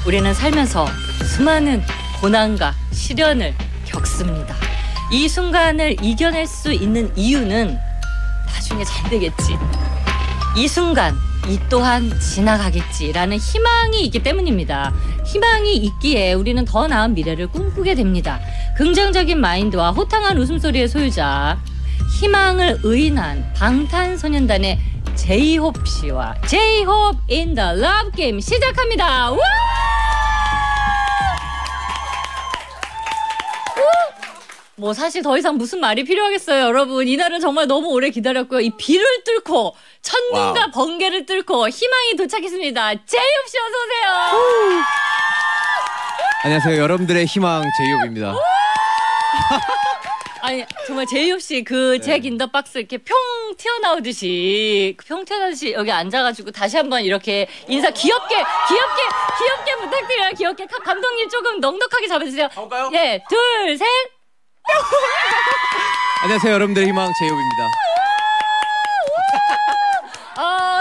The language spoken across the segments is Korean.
우리는 살면서 수많은 고난과 시련을 겪습니다. 이 순간을 이겨낼 수 있는 이유는 나중에 잘 되겠지. 이 순간 이 또한 지나가겠지라는 희망이 있기 때문입니다. 희망이 있기에 우리는 더 나은 미래를 꿈꾸게 됩니다. 긍정적인 마인드와 호탕한 웃음소리의 소유자, 희망을 의인한 방탄소년단의 제이홉 씨와 제이홉 인 더 러브 게임 시작합니다. 우! 뭐 사실 더 이상 무슨 말이 필요하겠어요, 여러분. 이날은 정말 너무 오래 기다렸고요. 이 비를 뚫고 천둥과 와우. 번개를 뚫고 희망이 도착했습니다. 제이홉 씨 어서 오세요. 안녕하세요, 여러분들의 희망 제이홉입니다. 아니 정말 제이홉 씨 그 잭 인 더 박스 이렇게 평 튀어나오듯이 여기 앉아가지고 다시 한번 이렇게 인사 귀엽게 부탁드려요. 귀엽게 감독님 조금 넉넉하게 잡아주세요. 가볼까요? 예, 둘, 셋. 안녕하세요, 여러분들의 희망 제이홉입니다.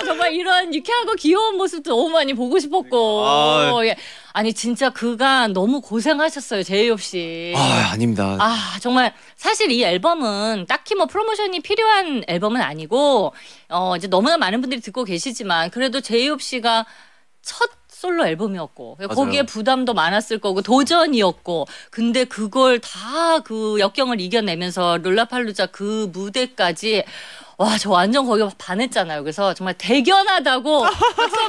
정말 이런 유쾌하고 귀여운 모습도 너무 많이 보고 싶었고. 예. 아니 진짜 그간 너무 고생하셨어요, 제이홉 씨. 아닙니다. 정말 사실 이 앨범은 딱히 뭐 프로모션이 필요한 앨범은 아니고 이제 너무나 많은 분들이 듣고 계시지만 그래도 제이홉 씨가 첫 솔로 앨범이었고 맞아요. 거기에 부담도 많았을 거고 도전이었고 근데 그걸 다 그 역경을 이겨내면서 롤라팔루자 그 무대까지 와, 저 완전 거기 반했잖아요. 그래서 정말 대견하다고 박수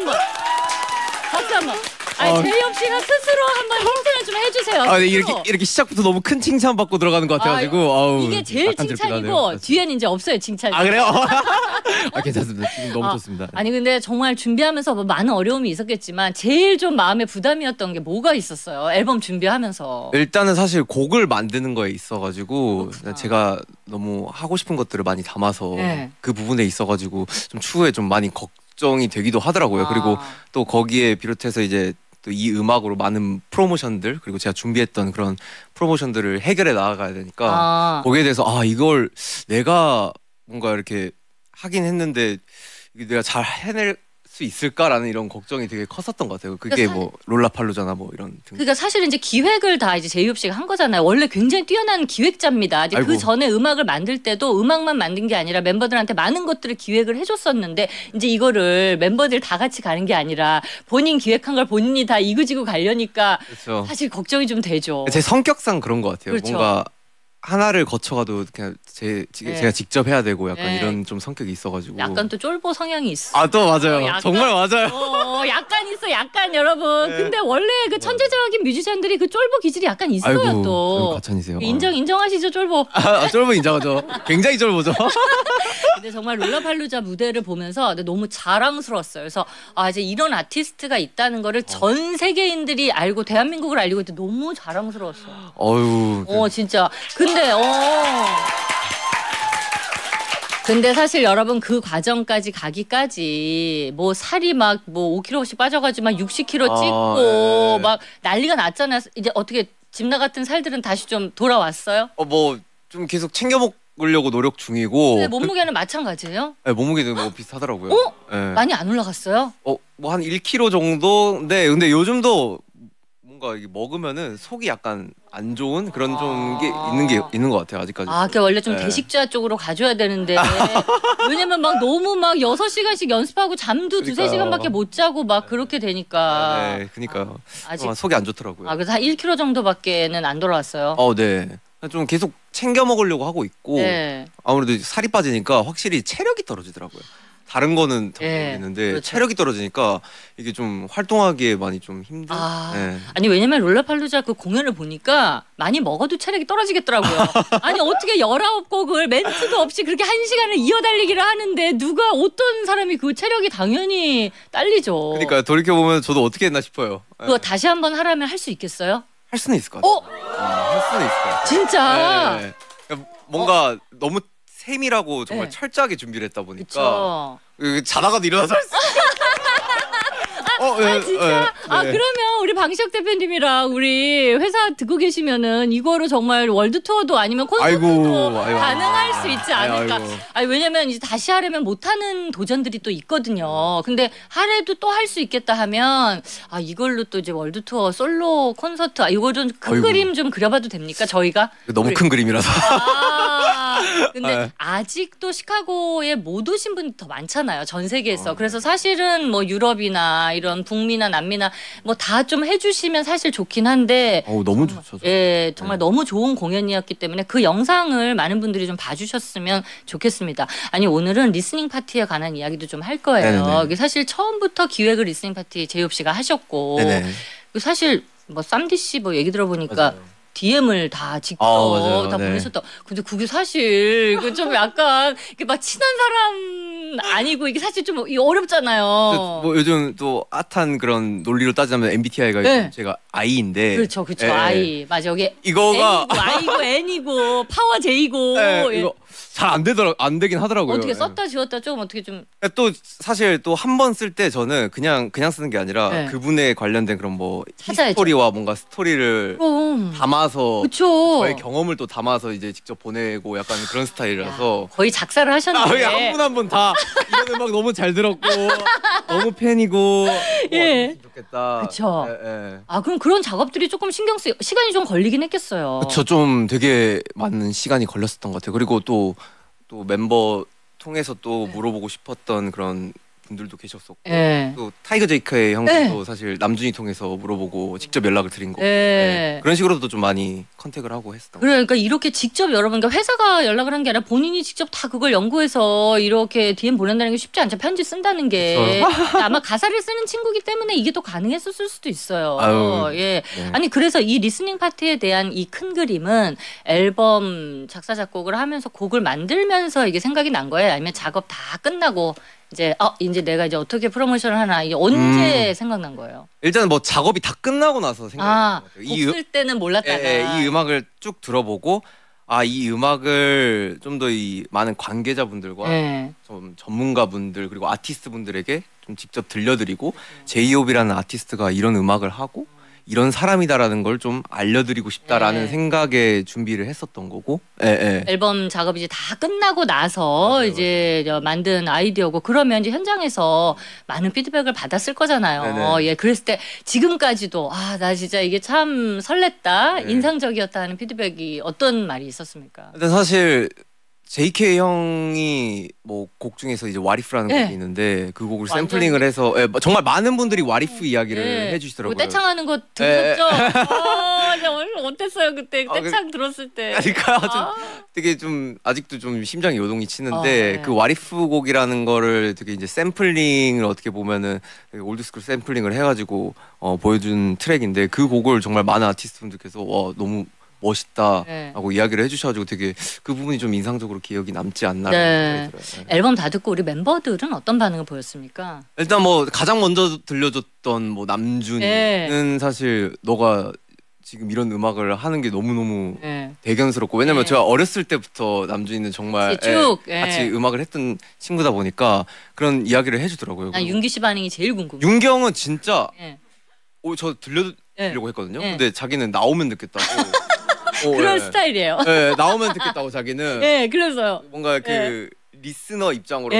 한번. 아니 제이홉 씨가 스스로 한번 힌트를 좀 해주세요. 네, 이렇게 시작부터 너무 큰 칭찬 받고 들어가는 것 같아가지고 이게 제일 칭찬이고 뒤에는 이제 없어요, 칭찬이. 그래요? 괜찮습니다. 지금 너무 좋습니다. 아니 근데 정말 준비하면서 뭐 많은 어려움이 있었겠지만 제일 좀 마음에 부담이었던 게 뭐가 있었어요? 앨범 준비하면서. 일단은 사실 곡을 만드는 거에 있어가지고 그렇구나. 제가 너무 하고 싶은 것들을 많이 담아서 그 부분에 있어가지고 좀 추후에 좀 많이 걱정이 되기도 하더라고요. 그리고 또 거기에 비롯해서 이제 또 이 음악으로 많은 프로모션들 그리고 제가 준비했던 그런 프로모션들을 해결해 나가야 되니까 거기에 대해서 이걸 내가 뭔가 이렇게 하긴 했는데 내가 잘 해낼 수 있을까라는 이런 걱정이 되게 컸었던 것 같아요. 그게 뭐 롤라팔루자나 뭐 이런 등. 그러니까 사실은 이제 기획을 다 이제 제이홉 씨가 한 거잖아요. 원래 굉장히 뛰어난 기획자입니다. 이제 그 전에 음악을 만들 때도 음악만 만든 게 아니라 멤버들한테 많은 것들을 기획을 해줬었는데 이제 이거를 멤버들 다 같이 가는 게 아니라 본인 기획한 걸 본인이 다 이그지고 가려니까 그렇죠. 사실 걱정이 좀 되죠. 제 성격상 그런 것 같아요. 그렇죠. 뭔가 하나를 거쳐가도 그냥 제가 직접 해야 되고 약간 이런 좀 성격이 있어가지고 약간 또 쫄보 성향이 있어. 또 맞아요. 정말 맞아요. 약간 있어, 약간 여러분. 근데 원래 그 천재적인 뮤지션들이 그 쫄보 기질이 약간 있어요. 또 과찬이세요. 인정하시죠, 쫄보. 쫄보 인정하죠. 굉장히 쫄보죠. 근데 정말 롤라팔루자 무대를 보면서 너무 자랑스러웠어요. 그래서 이제 이런 아티스트가 있다는 거를 전 세계인들이 알고 대한민국을 알리고 있는데 너무 자랑스러웠어요. 진짜. 근데 사실 여러분 그 과정까지 가기까지 뭐 살이 막 뭐 5kg씩 빠져가지고 막 60kg 찍고 막 난리가 났잖아요. 이제 어떻게 집 나갔던 살들은 다시 좀 돌아왔어요? 뭐 좀 계속 챙겨 먹으려고 노력 중이고. 근데 몸무게는 마찬가지예요? 네, 몸무게도 뭐 비슷하더라고요. 많이 안 올라갔어요? 뭐 한 1kg 정도인데 근데 요즘도 뭔가 이게 먹으면은 속이 약간 안 좋은 그런 좀 게 있는 것 같아요, 아직까지. 그러니까 원래 좀 대식자 쪽으로 가줘야 되는데 왜냐면 막 너무 막 6시간씩 연습하고 잠도 두세 시간밖에 못 자고 막 그렇게 되니까. 그러니까요. 아직 속이 안 좋더라고요. 그래서 한 1kg 정도밖에는 안 돌아왔어요. 네. 좀 계속 챙겨 먹으려고 하고 있고 아무래도 살이 빠지니까 확실히 체력이 떨어지더라고요. 다른 거는 더 모르겠는데 그렇죠. 체력이 떨어지니까 이게 좀 활동하기에 많이 좀 힘든. 아니 왜냐면 롤라팔루자 그 공연을 보니까 많이 먹어도 체력이 떨어지겠더라고요. 아니 어떻게 19곡을 멘트도 없이 그렇게 1시간을 이어달리기를 하는데 누가 어떤 사람이 그 체력이 당연히 딸리죠. 그러니까 돌이켜보면 저도 어떻게 했나 싶어요. 그거 다시 한번 하라면 할 수 있겠어요? 할 수는 있을 것 같아요. 할 수는 있을 것 같아요. 진짜? 뭔가 너무 세밀하고 정말 철저하게 준비를 했다 보니까 자다가도 일어나서 할 수 아 진짜? 아 그러면 우리 방시혁 대표님이랑 우리 회사 듣고 계시면은 이거로 정말 월드 투어도 아니면 콘서트도 가능할 수 있지 않을까? 아니 왜냐면 이제 다시 하려면 못하는 도전들이 또 있거든요. 근데 하래도 또 할 수 있겠다 하면 아 이걸로 또 이제 월드 투어 솔로 콘서트 이거 좀 큰 그림 좀 그려봐도 됩니까? 저희가 너무 큰 그림이라서. 근데 아직도 시카고에 못 오신 분이 더 많잖아요. 전 세계에서. 그래서 사실은 뭐 유럽이나 이런 북미나 남미나 뭐 다 좀 해주시면 사실 좋긴 한데. 너무 좋죠. 예, 정말 너무 좋은 공연이었기 때문에 그 영상을 많은 분들이 좀 봐주셨으면 좋겠습니다. 아니 오늘은 리스닝 파티에 관한 이야기도 좀 할 거예요. 이게 사실 처음부터 기획을 리스닝 파티 제이홉 씨가 하셨고 네네. 사실 뭐 쌈디 씨 뭐 얘기 들어보니까. 맞아요. DM을 다 직접 다 보내셨다. 근데 그게 사실 좀 약간 이게 막 친한 사람 아니고 이게 사실 좀 어렵잖아요. 뭐 요즘 또 핫한 그런 논리로 따지자면 MBTI가 제가 I인데. 그렇죠. I. 맞아. 여기 이거가 I고 N이고 파워 J고. 이거 잘 안 되긴 하더라고요. 어떻게 썼다 지웠다 조금 어떻게 좀. 또 사실 또 한 번 쓸 때 저는 그냥 쓰는 게 아니라 그분에 관련된 그런 뭐 히스토리와 뭔가 스토리를 담아서 그쵸. 저의 경험을 또 담아서 이제 직접 보내고 약간 그런 스타일이라서 거의 작사를 하셨는데 거의 한 분 한 분 다 이런 음악 너무 잘 들었고 너무 팬이고 좋겠다. 그렇죠. 아 그럼 그런 작업들이 조금 신경 쓰여 시간이 좀 걸리긴 했겠어요. 그렇죠. 좀 되게 많은 시간이 걸렸었던 것 같아요. 그리고 또 멤버 통해서 또 물어보고 싶었던 그런 분들도 계셨었고 또 타이거 제이크의 형도 사실 남준이 통해서 물어보고 직접 연락을 드린 거고 그런 식으로도 좀 많이 컨택을 하고 했었던 거예요. 그러니까 이렇게 직접 여러분 그러니까 회사가 연락을 한 게 아니라 본인이 직접 다 그걸 연구해서 이렇게 DM 보낸다는 게 쉽지 않죠. 편지 쓴다는 게 아마 가사를 쓰는 친구기 때문에 이게 또 가능했었을 수도 있어요. 아니 그래서 이 리스닝 파티에 대한 이 큰 그림은 앨범 작사 작곡을 하면서 곡을 만들면서 이게 생각이 난 거예요? 아니면 작업 다 끝나고 이제 내가 이제 어떻게 프로모션을 하나 이게 언제 생각난 거예요? 일단 뭐 작업이 다 끝나고 나서 생각난 것 같아요. 곡 쓸 때는 몰랐다가 이 음악을 쭉 들어보고 이 음악을 좀 더 이 많은 관계자분들과 좀 전문가분들 그리고 아티스트분들에게 좀 직접 들려드리고 제이홉이라는 아티스트가 이런 음악을 하고 이런 사람이다라는 걸 좀 알려드리고 싶다라는 생각에 준비를 했었던 거고 앨범 작업이 이제 다 끝나고 나서 이제 만든 아이디어고 그러면 이제 현장에서 많은 피드백을 받았을 거잖아요. 그랬을 때 지금까지도 나 진짜 이게 참 설렜다 인상적이었다 하는 피드백이 어떤 말이 있었습니까? 일단 사실 JK 형이 뭐 곡 중에서 이제 와리프라는 곡이 있는데 그 곡을 샘플링을 해서 정말 많은 분들이 와리프 이야기를 해주시더라고요. 떼창하는 거 들었죠? 어땠어요 그때 떼창 들었을 때? 그러니까 되게 좀 아직도 좀 심장이 요동이 치는데 그 와리프 곡이라는 거를 되게 이제 샘플링을 어떻게 보면은 되게 올드스쿨 샘플링을 해가지고 보여준 트랙인데 그 곡을 정말 많은 아티스트분들께서 너무 멋있다라고 이야기를 해주셔가지고 되게 그 부분이 좀 인상적으로 기억이 남지 않나. 앨범 다 듣고 우리 멤버들은 어떤 반응을 보였습니까? 일단 뭐 가장 먼저 들려줬던 뭐 남준이는 사실 너가 지금 이런 음악을 하는 게 너무너무 대견스럽고 왜냐면 제가 어렸을 때부터 남준이는 정말 같이 음악을 했던 친구다 보니까 그런 이야기를 해주더라고요. 난 윤기 씨 반응이 제일 궁금해. 윤기 형은 진짜 저 들려드리려고 했거든요. 근데 자기는 나오면 듣겠다고. 그런 스타일이에요. 나오면 듣겠다고 자기는. 그래서요. 뭔가 그 리스너 입장으로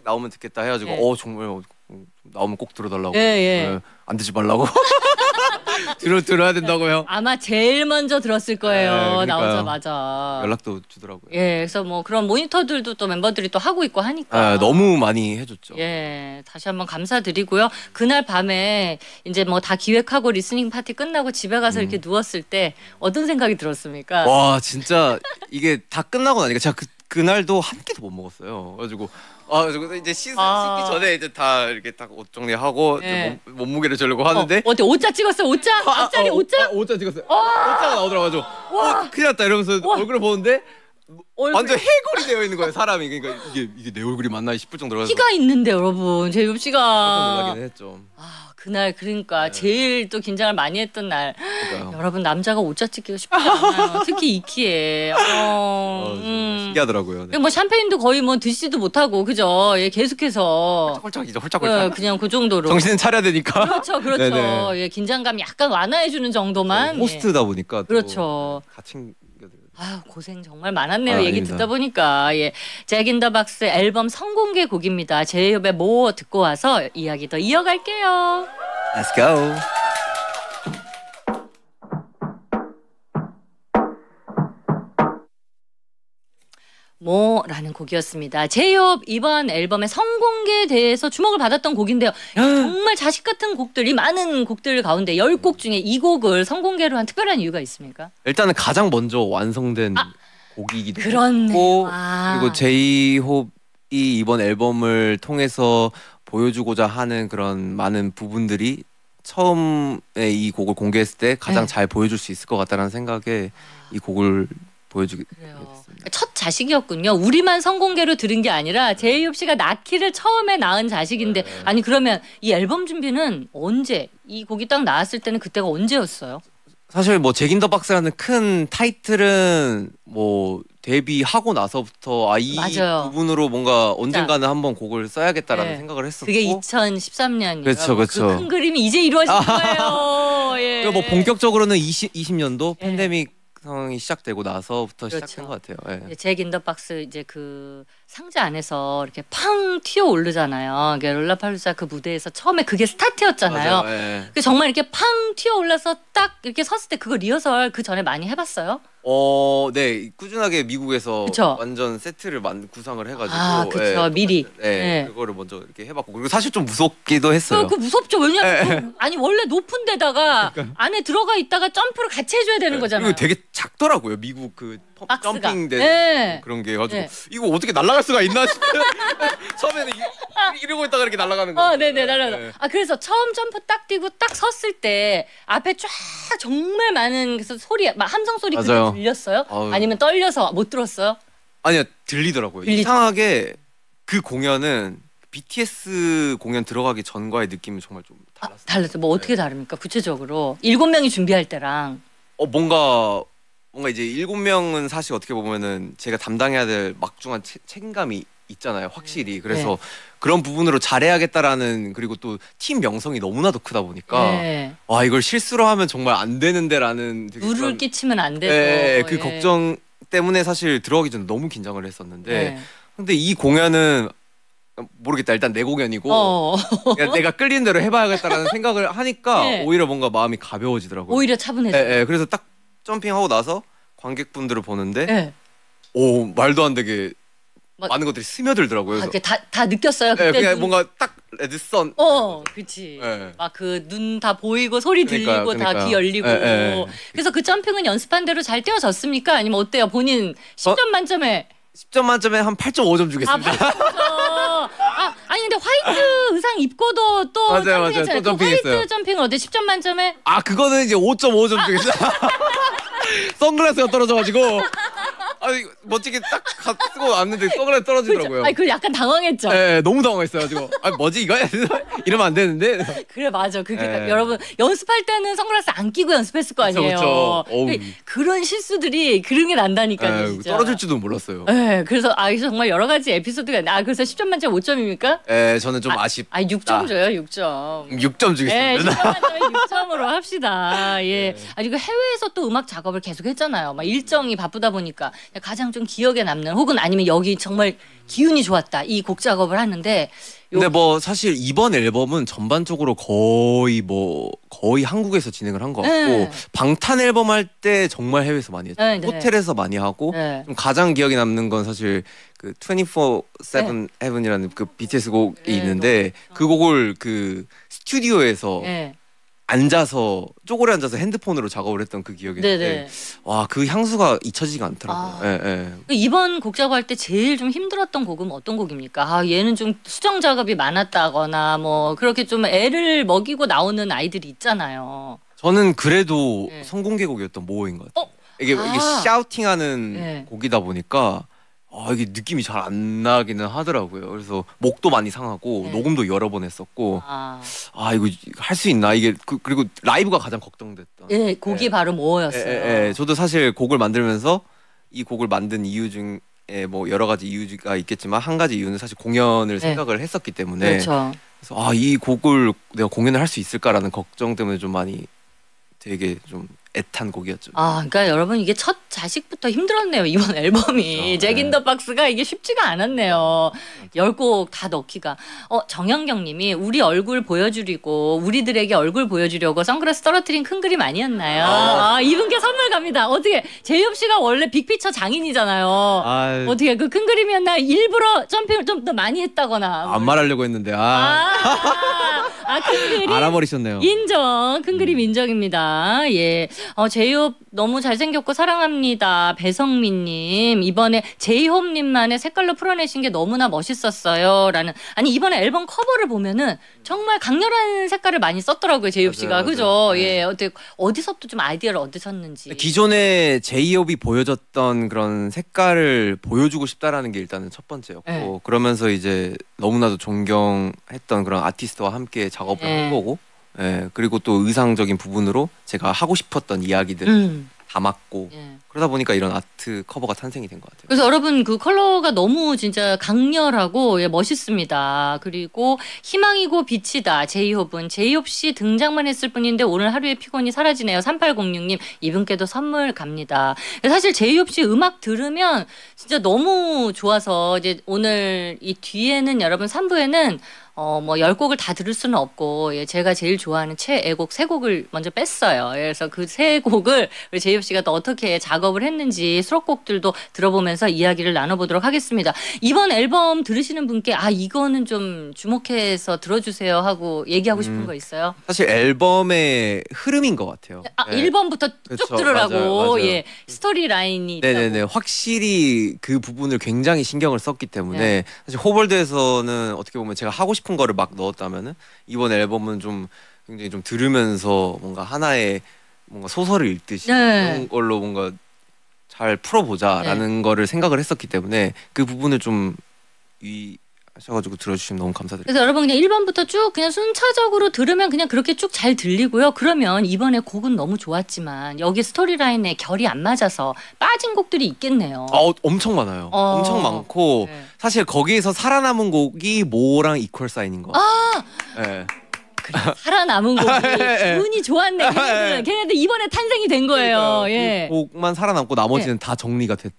나오면 듣겠다 해가지고 정말 나오면 꼭 들어달라고. 안 듣지 말라고. 들어야 된다고요. 아마 제일 먼저 들었을 거예요. 나오자마자. 연락도 주더라고요. 그래서 뭐 그런 모니터들도 또 멤버들이 또 하고 있고 하니까. 너무 많이 해줬죠. 다시 한번 감사드리고요. 그날 밤에 이제 뭐 다 기획하고 리스닝 파티 끝나고 집에 가서 이렇게 누웠을 때 어떤 생각이 들었습니까? 와 진짜 이게 다 끝나고 나니까 제가 그날도 한 끼도 못 먹었어요. 그래가지고 이제 씻기 전에 이제 다 이렇게 딱 옷 정리하고 몸무게를 재려고 하는데 어때 옷자 찍었어요? 옷자? 앞자리 옷자? 옷자 찍었어요. 옷자가 나오더라고요. 큰일 났다 이러면서 얼굴을 보는데 완전 해골이 되어 있는 거예요 사람이. 그러니까 이게 내 얼굴이 맞나 싶을 정도로. 키가 있는데 여러분 제이홉 씨가 깜짝 놀라긴 했죠. 그날 그러니까 제일 또 긴장을 많이 했던 날. 여러분 남자가 옷자 찍기가 쉽지 않아요. 특히 이 키에. 신기하더라고요. 네. 뭐 샴페인도 거의 뭐 드시지도 못하고 그죠? 예, 계속해서 홀짝홀짝이죠. 홀짝홀짝. 그냥 그 정도로. 정신은 차려야 되니까. 그렇죠. 예, 긴장감 약간 완화해주는 정도만. 호스트다 보니까. 그렇죠. 같이. 고생 정말 많았네요. 얘기 듣다 보니까. 예. 잭 인 더 박스 앨범 선공개 곡입니다. 제이홉의 뭐 듣고 와서 이야기 더 이어갈게요. Let's go. 뭐라는 곡이었습니다. 제이홉 이번 앨범의 선공개대에서 주목을 받았던 곡인데요. 정말 자식 같은 곡들이 많은 곡들 가운데 10곡 중에 이 곡을 선공개로 한 특별한 이유가 있습니까? 일단은 가장 먼저 완성된 곡이기도 그렇네. 했고 그리고 제이홉이 이번 앨범을 통해서 보여주고자 하는 그런 많은 부분들이 처음에 이 곡을 공개했을 때 가장 잘 보여줄 수 있을 것 같다는 생각에 이 곡을 보여주게 됐습니다. 첫 자식이었군요. 우리만 선공개로 들은 게 아니라 제이홉 씨가 낳기를 처음에 낳은 자식인데 아니 그러면 이 앨범 준비는 언제? 이 곡이 딱 나왔을 때는 그때가 언제였어요? 사실 뭐 잭 인 더 박스라는 큰 타이틀은 뭐 데뷔하고 나서부터 이 부분으로 뭔가 언젠가는 한번 곡을 써야겠다라는 생각을 했었고 그게 2013년이에요. 그렇죠. 그 큰 그림이 이제 이루어진 거예요. 예. 뭐 본격적으로는 20년도 팬데믹 상황이 시작되고 나서부터 시작된 것 같아요. 예. 잭 인 더 박스 이제 그 상자 안에서 이렇게 팡 튀어 오르잖아요. 롤라팔루자 그 무대에서 처음에 그게 스타트였잖아요. 그 정말 이렇게 팡 튀어 올라서 딱 이렇게 섰을 때 그거 리허설 그 전에 많이 해봤어요? 네 꾸준하게 미국에서 그쵸? 완전 세트를 구상을 해가지고 그렇죠. 미리. 그거를 먼저 이렇게 해봤고 그리고 사실 좀 무섭기도 했어요. 그 무섭죠. 왜냐면 아니 원래 높은 데다가 안에 들어가 있다가 점프를 같이 해줘야 되는 거잖아요. 그리고 되게 작더라고요. 미국 그 점핑대 그런 게 가지고 이거 어떻게 날아갈 수가 있나 싶어요. 처음에는 이러고 있다가 이렇게 날아가는 거. 네네 날아가. 그래서 처음 점프 딱 뛰고 딱 섰을 때 앞에 쫙 정말 많은 소리, 함성 소리 그대로 들렸어요? 아니면 떨려서 못 들었어요? 아니요 들리더라고요. 이상하게 그 공연은 BTS 공연 들어가기 전과의 느낌이 정말 좀 달랐어요. 달랐어요. 뭐 어떻게 다릅니까? 구체적으로 7명이 준비할 때랑 뭔가 이제 7명은 사실 어떻게 보면은 제가 담당해야 될 막중한 책임감이 있잖아요. 확실히. 그래서 그런 부분으로 잘해야겠다라는 그리고 또 팀 명성이 너무나도 크다 보니까 이걸 실수로 하면 정말 안 되는데라는 물을 끼치면 안 되고 그 걱정 때문에 사실 들어가기 전에 너무 긴장을 했었는데 근데 이 공연은 모르겠다. 일단 내 공연이고 내가 끌리는 대로 해봐야겠다라는 생각을 하니까 오히려 뭔가 마음이 가벼워지더라고요. 오히려 차분해져. 그래서 딱 점핑하고 나서 관객분들을 보는데 말도 안 되게 많은 것들이 스며들더라고요. 다 느꼈어요. 그때 그냥 뭔가 딱 레드선. 그렇지. 막 그 눈 다 보이고 소리 들리고 다 귀 열리고. 그래서 그 점핑은 연습한 대로 잘 뛰어졌습니까? 아니면 어때요? 본인 10점 만점에 10점 만점에 한 8.5점 주겠습니다. 8.5점. 아니 근데 화이트 의상 입고도 또 맞아요. 또 점핑했어요. 화이트 점핑은 어때? 10점 만점에? 그거는 이제 5.5점 주겠어요. 선글라스가 떨어져가지고 멋지게 딱 쓰고 왔는데 선글라스 떨어지더라고요. 그걸 약간 당황했죠. 너무 당황했어요. 뭐지 이거? 이러면 안 되는데. 그래 맞아. 그게 여러분 연습할 때는 선글라스 안 끼고 연습했을 거 아니에요. 그런 실수들이 그런 게 난다니까요. 진짜. 떨어질지도 몰랐어요. 그래서 정말 여러 가지 에피소드가 그래서 10점 만점 5점입니까? 저는 좀 6점 줘요. 6점. 6점 주겠습니다. 10점 만점에 6점으로 합시다. 그리고 해외에서 또 음악 작업을 계속 했잖아요. 일정이 바쁘다 보니까 가장 좀 기억에 남는 혹은 아니면 여기 정말 기운이 좋았다 이 곡 작업을 하는데 근데 뭐 사실 이번 앨범은 전반적으로 거의 한국에서 진행을 한 것 같고 방탄 앨범 할 때 정말 해외에서 많이 했죠. 호텔에서 많이 하고 좀 가장 기억에 남는 건 사실 그 24/7 Heaven이라는 그 BTS 곡이 있는데 그 곡을 그 스튜디오에서 쪼그려 앉아서 핸드폰으로 작업을 했던 그 기억이 있는데 그 향수가 잊혀지지가 않더라고요. 이번 곡 작업할 때 제일 좀 힘들었던 곡은 어떤 곡입니까? 얘는 좀 수정 작업이 많았다거나 뭐 그렇게 좀 애를 먹이고 나오는 아이들이 있잖아요. 저는 그래도 선공개곡이었던 모호인 것 같아요. 이게 샤우팅하는 곡이다 보니까 이게 느낌이 잘 안 나기는 하더라고요. 그래서 목도 많이 상하고 녹음도 여러 번 했었고 이거 할 수 있나 이게 그리고 라이브가 가장 걱정됐던. 예, 곡이 바로 뭐였어요. 저도 사실 곡을 만들면서 이 곡을 만든 이유 중에 뭐 여러 가지 이유가 있겠지만 한 가지 이유는 사실 공연을 생각을 했었기 때문에 그래서 이 곡을 내가 공연을 할 수 있을까라는 걱정 때문에 좀 많이 되게 좀 애탄 곡이었죠. 그러니까 여러분 이게 첫 자식부터 힘들었네요. 이번 앨범이 잭 인 더 박스가 이게 쉽지가 않았네요. 10곡 다 넣기가. 정영경님이 우리 얼굴 보여주려고 우리들에게 얼굴 보여주려고 선글라스 떨어뜨린 큰 그림 아니었나요? 이분께 선물 갑니다. 어떻게 제이홉 씨가 원래 빅피처 장인이잖아요. 어떻게 그 큰 그림이었나? 일부러 점핑을 좀 더 많이 했다거나. 안 말하려고 했는데 큰 그림 알아버리셨네요. 인정. 큰 그림 인정입니다. 예. 제이홉 너무 잘생겼고 사랑합니다. 배성민님 이번에 제이홉님만의 색깔로 풀어내신 게 너무나 멋있었어요. 라는 아니 이번에 앨범 커버를 보면은 정말 강렬한 색깔을 많이 썼더라고요. 제이홉 씨가 그죠? 예. 어디서부터 좀 아이디어를 얻으셨는지. 기존에 제이홉이 보여줬던 그런 색깔을 보여주고 싶다라는 게 일단은 첫 번째였고 그러면서 이제 너무나도 존경했던 그런 아티스트와 함께 작업을 한 거고 그리고 또 의상적인 부분으로 제가 하고 싶었던 이야기들을 담았고 그러다 보니까 이런 아트 커버가 탄생이 된 것 같아요. 그래서 여러분 그 컬러가 너무 진짜 강렬하고 멋있습니다. 그리고 희망이고 빛이다. 제이홉은 제이홉 씨 등장만 했을 뿐인데 오늘 하루의 피곤이 사라지네요. 3806님 이분께도 선물 갑니다. 사실 제이홉 씨 음악 들으면 진짜 너무 좋아서 이제 오늘 이 뒤에는 여러분 3부에는 뭐 10곡을 다 들을 수는 없고 제가 제일 좋아하는 최애곡 3곡을 먼저 뺐어요. 그래서 그 3곡을 우리 제이홉 씨가 또 어떻게 작업을 했는지 수록곡들도 들어보면서 이야기를 나눠보도록 하겠습니다. 이번 앨범 들으시는 분께 이거는 좀 주목해서 들어주세요 하고 얘기하고 싶은 거 있어요? 사실 앨범의 흐름인 것 같아요. 1번부터 쭉 들으라고. 맞아요. 스토리 라인이 네네네. 확실히 그 부분을 굉장히 신경을 썼기 때문에 사실 호벌드에서는 어떻게 보면 제가 하고 싶은 거를 막 넣었다면은 이번 앨범은 좀 굉장히 좀 들으면서 뭔가 하나의 뭔가 소설을 읽듯이 그런 걸로 뭔가 잘 풀어보자라는 거를 생각을 했었기 때문에 그 부분을 좀 하셔가지고 들어주시면 너무 감사드립니다. 그래서 여러분 그냥 1번부터 쭉 그냥 순차적으로 들으면 그냥 그렇게 쭉 잘 들리고요. 그러면 이번에 곡은 너무 좋았지만 여기 스토리라인에 결이 안 맞아서 빠진 곡들이 있겠네요. 엄청 많아요. 엄청 많고 사실 거기에서 살아남은 곡이 모랑 이퀄 사인인 것 같아요. 그래, 살아남은 곡이 운이 좋았네. 걔네들 이번에 탄생이 된 거예요. 그 곡만 살아남고 나머지는 다 정리가 됐죠.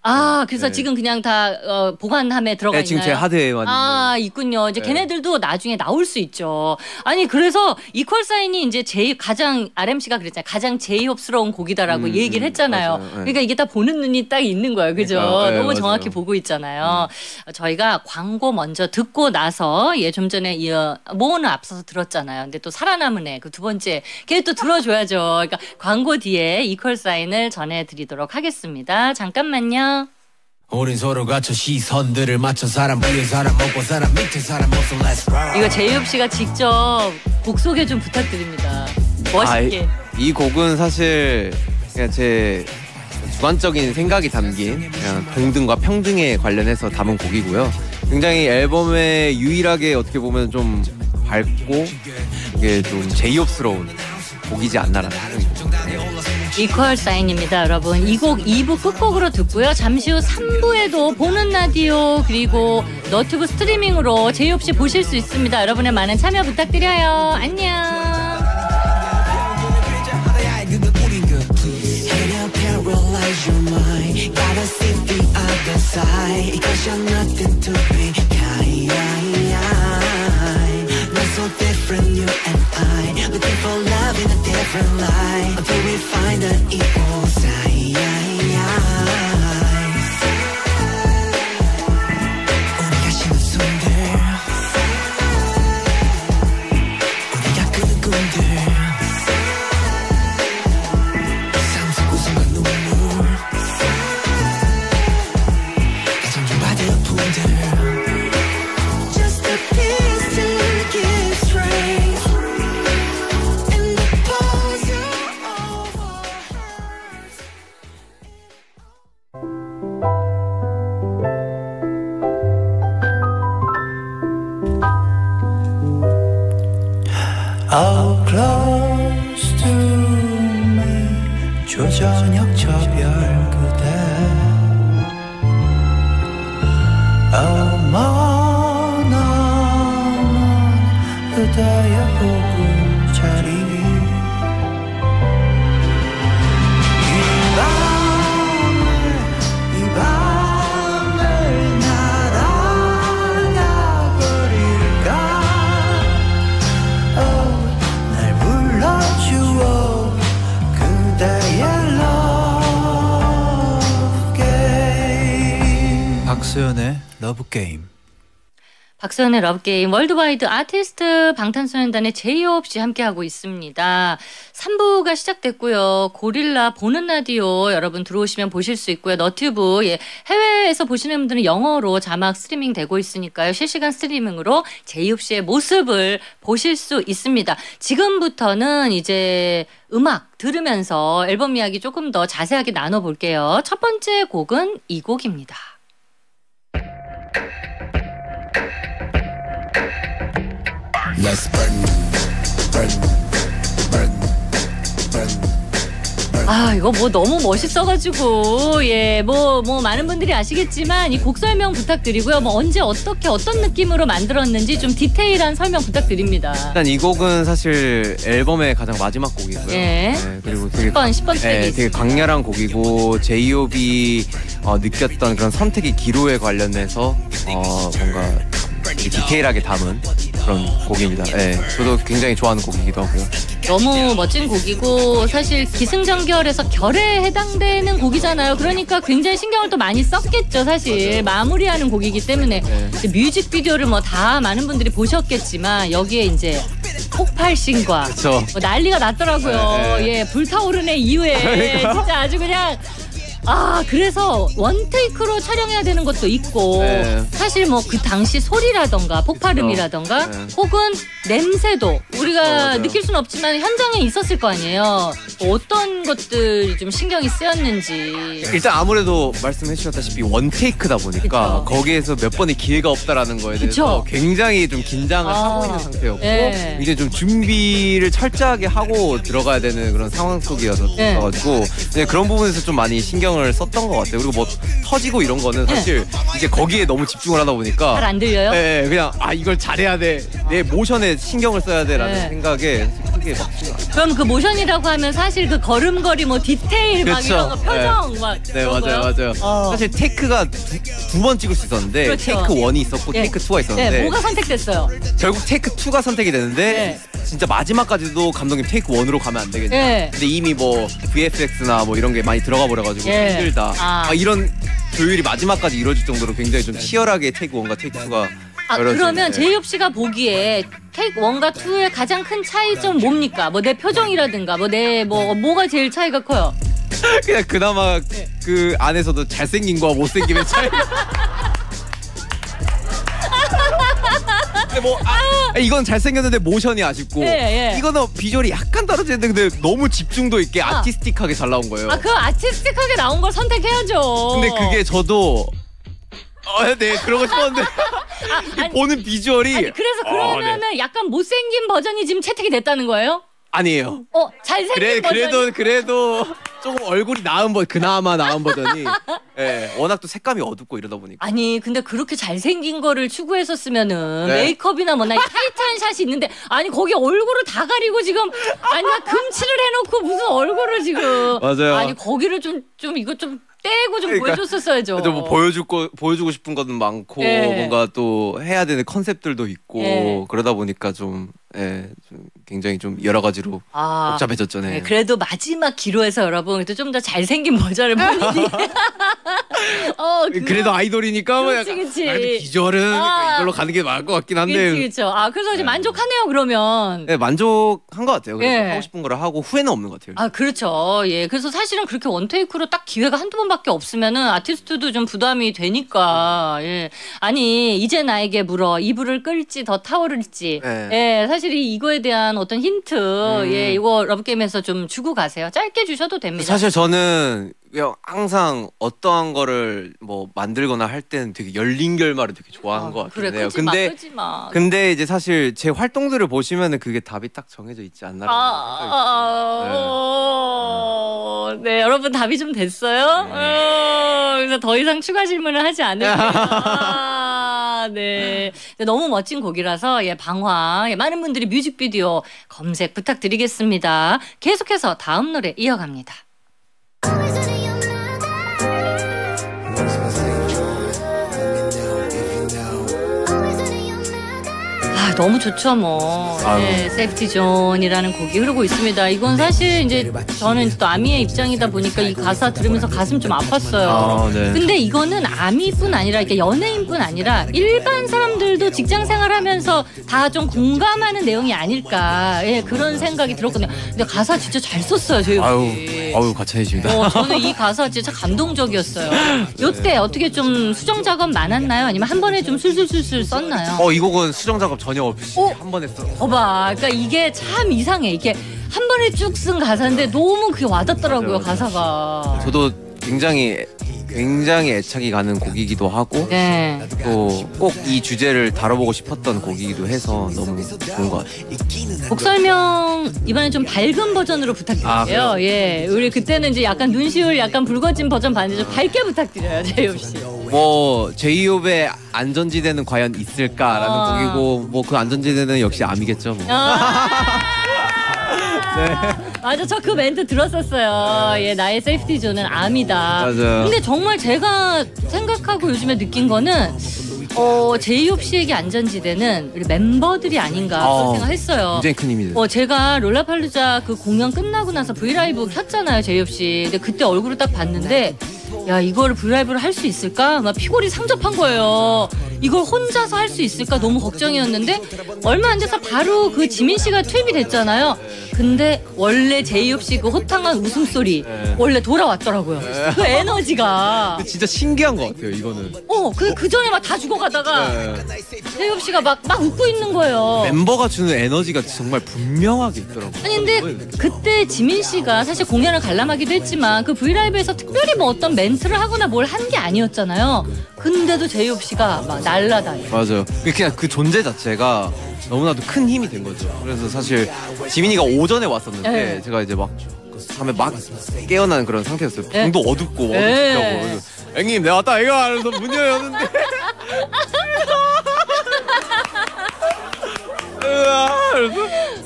그래서 지금 그냥 다 보관함에 들어가 있나요? 지금 제 하드에만 있군요. 이제 걔네들도 나중에 나올 수 있죠. 아니 그래서 이퀄 사인이 이제 가장 RMC가 그랬잖아요. 가장 제이홉스러운 곡이다라고 얘기를 했잖아요. 그러니까 이게 다 보는 눈이 딱 있는 거예요. 그죠? 너무 정확히 보고 있잖아요. 저희가 광고 먼저 듣고 나서 좀 전에 모어는 앞서서 들었잖아요. 근데 또 살아남은 애 그 두 번째 걔 또 들어줘야죠. 그러니까 광고 뒤에 이퀄 사인을 전해드리도록 하겠습니다. 잠깐만요. 우린 서로 갖춰 시선들을 맞춰 사람 위에 사람 먹고 사람 밑에 사람 먹어 let's roll. 이거 제이홉 씨가 직접 곡 소개 좀 부탁드립니다. 멋있게. 이 곡은 사실 그냥 제 주관적인 생각이 담긴 그냥 동등과 평등에 관련해서 담은 곡이고요. 굉장히 앨범에 유일하게 어떻게 보면 좀 밝고 이게 좀 제이홉스러운 곡이지 않나라는 생각이 이퀄 사인입니다. 여러분 이 곡 2부 끝곡으로 듣고요. 잠시 후 3부에도 보는 라디오 그리고 너튜브 스트리밍으로 제이홉 씨 보실 수 있습니다. 여러분의 많은 참여 부탁드려요. 안녕. So different, you and I looking for love in a different light until we find an equal sign. 우리가 쉬는 숨들 우리가 꾸는 꿈들 삶 속 웃음과 눈물 다 존중받을 아픔들 Just a piece to give strength in the puzzle of our hearts. 초저녁 저별 그대 어머나 그대의 보금자리 이 밤을 날아가 버릴까 날 불러주어 그대의 love game 박소연의 러브 게임 박소연의 러브게임 월드와이드 아티스트 방탄소년단의 제이홉 씨 함께하고 있습니다. 3부가 시작됐고요. 고릴라 보는 라디오 여러분 들어오시면 보실 수 있고요. 너튜브 해외에서 보시는 분들은 영어로 자막 스트리밍 되고 있으니까요. 실시간 스트리밍으로 제이홉 씨의 모습을 보실 수 있습니다. 지금부터는 이제 음악 들으면서 앨범 이야기 조금 더 자세하게 나눠볼게요. 첫 번째 곡은 이 곡입니다. Let's burn, burn, burn, burn. 아 이거 뭐 너무 멋있어가지고 뭐 많은 분들이 아시겠지만 이 곡 설명 부탁드리고요. 뭐 언제 어떻게 어떤 느낌으로 만들었는지 좀 디테일한 설명 부탁드립니다. 일단 이 곡은 사실 앨범의 가장 마지막 곡이고요. 네, 그리고 되게 10번 트랙이 되게 강렬한 곡이고 제이홉이 느꼈던 그런 선택의 기로에 관련해서 뭔가 디테일하게 담은 그런 곡입니다. 저도 굉장히 좋아하는 곡이기도 하고요. 너무 멋진 곡이고 사실 기승전결에서 결에 해당되는 곡이잖아요. 그러니까 굉장히 신경을 또 많이 썼겠죠. 사실 마무리하는 곡이기 때문에 뮤직비디오를 뭐 다 많은 분들이 보셨겠지만 여기에 이제 폭발신과 뭐 난리가 났더라고요. 불타오르네 이후에 진짜 아주 그냥 그래서 원테이크로 촬영해야 되는 것도 있고 사실 뭐 그 당시 소리라던가 폭발음이라던가 혹은 냄새도 우리가 느낄 수는 없지만 현장에 있었을 거 아니에요. 어떤 것들이 좀 신경이 쓰였는지. 일단 아무래도 말씀해 주셨다시피 원테이크다 보니까 거기에서 몇 번의 기회가 없다라는 거에 대해서 굉장히 좀 긴장을 하고 있는 상태였고 이제 좀 준비를 철저하게 하고 들어가야 되는 그런 상황 속이었어가지고 그런 부분에서 좀 많이 신경을 썼던 것 같아요. 그리고 뭐 터지고 이런 거는 사실 이제 거기에 너무 집중을 하다 보니까 잘 안 들려요? 그냥 이걸 잘해야 돼. 내 모션에 신경을 써야 돼라는 생각에 크게 막. 그럼 그 모션이라고 하면 사실 그 걸음걸이 뭐 디테일 막 이런 거 표정 막 맞아요. 사실 테이크가 두 번 찍을 수 있었는데 테이크 1이 있었고 테이크 2가 있었는데 뭐가 선택됐어요? 결국 테이크 2가 선택이 되는데 진짜 마지막까지도 감독님 테이크 1으로 가면 안 되겠네. 근데 이미 뭐 VFX나 뭐 이런 게 많이 들어가 버려가지고 힘들다. 이런 조율이 마지막까지 이루어질 정도로 굉장히 좀 치열하게 테이크 1과 테이크 2가 그러면 제이홉 씨가 보기에 테이크 1과 2의 가장 큰 차이점 뭡니까? 뭐 내 표정이라든가 뭐가 제일 차이가 커요? 그냥 그나마 그 안에서도 잘생긴 거와 못생김의 차이. 근데 이건 잘생겼는데 모션이 아쉽고 이거는 비주얼이 약간 떨어지는데 근데 너무 집중도 있게 아티스틱하게 잘 나온 거예요. 그 아티스틱하게 나온 걸 선택해야죠. 근데 그게 저도 그러고 싶었는데 보는 비주얼이 그래서 그러면은 약간 못생긴 버전이 지금 채택이 됐다는 거예요? 아니에요. 잘생긴 버전. 그래도 조금 얼굴이 그나마 나은 버전이 워낙 또 색감이 어둡고 이러다 보니까. 아니 근데 그렇게 잘생긴 거를 추구했었으면은 메이크업이나 뭐나 타이트한 샷이 있는데 거기 얼굴을 다 가리고 지금 나 금칠을 해놓고 무슨 얼굴을 지금 맞아요. 거기를 좀 이거 좀 떼고 좀 보여줬었어야죠. 뭐 보여주고 싶은 것은 많고 뭔가 또 해야 되는 컨셉들도 있고 그러다 보니까 좀 굉장히 좀 여러 가지로 복잡해졌죠. 그래도 마지막 기로에서 여러분 좀 더 잘생긴 버전을 본인이 그래도 아이돌이니까 그치. 비주얼은 이걸로 가는 게 나을 것 같긴 한데. 그렇죠. 그래서 이제 만족하네요 그러면. 만족한 것 같아요. 그래서 하고 싶은 거를 하고 후회는 없는 것 같아요. 그렇죠. 그래서 사실은 그렇게 원테이크로 딱 기회가 한두 번밖에 없으면은 아티스트도 좀 부담이 되니까. 아니 이제 나에게 물어 이불을 끌지 더 타오를지. 사실 이거에 대한 어떤 힌트 이거 러브게임에서 좀 주고 가세요. 짧게 주셔도 됩니다. 사실 저는 그냥 항상 어떠한 거를 뭐 만들거나 할 때는 되게 열린 결말을 되게 좋아하는 것 같아요. 그래, 근데 이제 사실 제 활동들을 보시면은 그게 답이 딱 정해져 있지 않나. 네, 여러분 답이 좀 됐어요? 그래서 더 이상 추가 질문을 하지 않을게요. 네. 너무 멋진 곡이라서 방화 많은 분들이 뮤직비디오 검색 부탁드리겠습니다. 계속해서 다음 노래 이어갑니다. 너무 좋죠, 뭐. 네, 세이프티 존이라는 곡이 흐르고 있습니다. 이건 사실 이제 저는 또 아미의 입장이다 보니까 이 가사 들으면서 가슴 좀 아팠어요. 네. 근데 이거는 아미뿐 아니라 이렇게 연예인뿐 아니라 일반 사람들도 직장 생활하면서 다 좀 공감하는 내용이 아닐까. 그런 생각이 들었거든요. 근데 가사 진짜 잘 썼어요, 저희 혹시. 아유, 가차해집니다. 저는 이 가사 진짜 감동적이었어요. 요때 어떻게 좀 수정 작업 많았나요? 아니면 한 번에 좀 술술술술 썼나요? 이 곡은 수정 작업 전혀 없이 한 번에 썼어요. 봐. 그러니까 이게 참 이상해. 이게 한 번에 쭉 쓴 가사인데 너무 그게 와닿더라고요, 가사가. 저도 굉장히 애착이 가는 곡이기도 하고 또 꼭 이 주제를 다뤄보고 싶었던 곡이기도 해서 너무 좋은 것 같아요. 곡 설명 이번엔 좀 밝은 버전으로 부탁드릴게요. 우리 그때는 이제 약간 눈시울 약간 붉어진 버전 봤는데 좀 밝게 부탁드려요, 제이홉 씨. 제이홉의 안전지대는 과연 있을까라는 곡이고 그 안전지대는 역시 아미겠죠. 네. 맞아, 저 그 멘트 들었었어요. 나의 세이프티 존은 암이다. 맞아요. 근데 정말 제가 생각하고 요즘에 느낀 거는 제이홉 씨에게 안전지대는 우리 멤버들이 아닌가 그런 생각했어요. 굉장히 큰 힘이 돼요. 제가 롤라팔루자 그 공연 끝나고 나서 브이라이브 켰잖아요, 제이홉 씨. 근데 그때 얼굴을 딱 봤는데 야, 이거를 브이라이브를 할 수 있을까? 막 피골이 상접한 거예요. 이걸 혼자서 할 수 있을까? 너무 걱정이었는데 얼마 안 돼서 바로 그 지민 씨가 투입이 됐잖아요. 근데 원래 제이홉 씨 그 호탕한 웃음소리 원래 돌아왔더라고요. 그 에너지가. 진짜 신기한 것 같아요, 이거는. 그 전에 막 다 죽어가다가 제이홉 씨가 막 웃고 있는 거예요. 멤버가 주는 에너지가 정말 분명하게 있더라고요. 아니 근데 그때 지민 씨가 사실 공연을 관람하기도 했지만 그 브이라이브에서 특별히 뭐 어떤 멘트를 하거나 뭘 한 게 아니었잖아요. 근데도 제이홉 씨가 막 날라다녀. 맞아요. 그냥 그 존재 자체가 너무나도 큰 힘이 된 거죠. 그래서 사실 지민이가 오전에 왔었는데 제가 이제 막 밤에 막 깨어나는 그런 상태였어요. 방도 어둡고 어둡고 형님 내가 왔다 이거 하면서 문 열었는데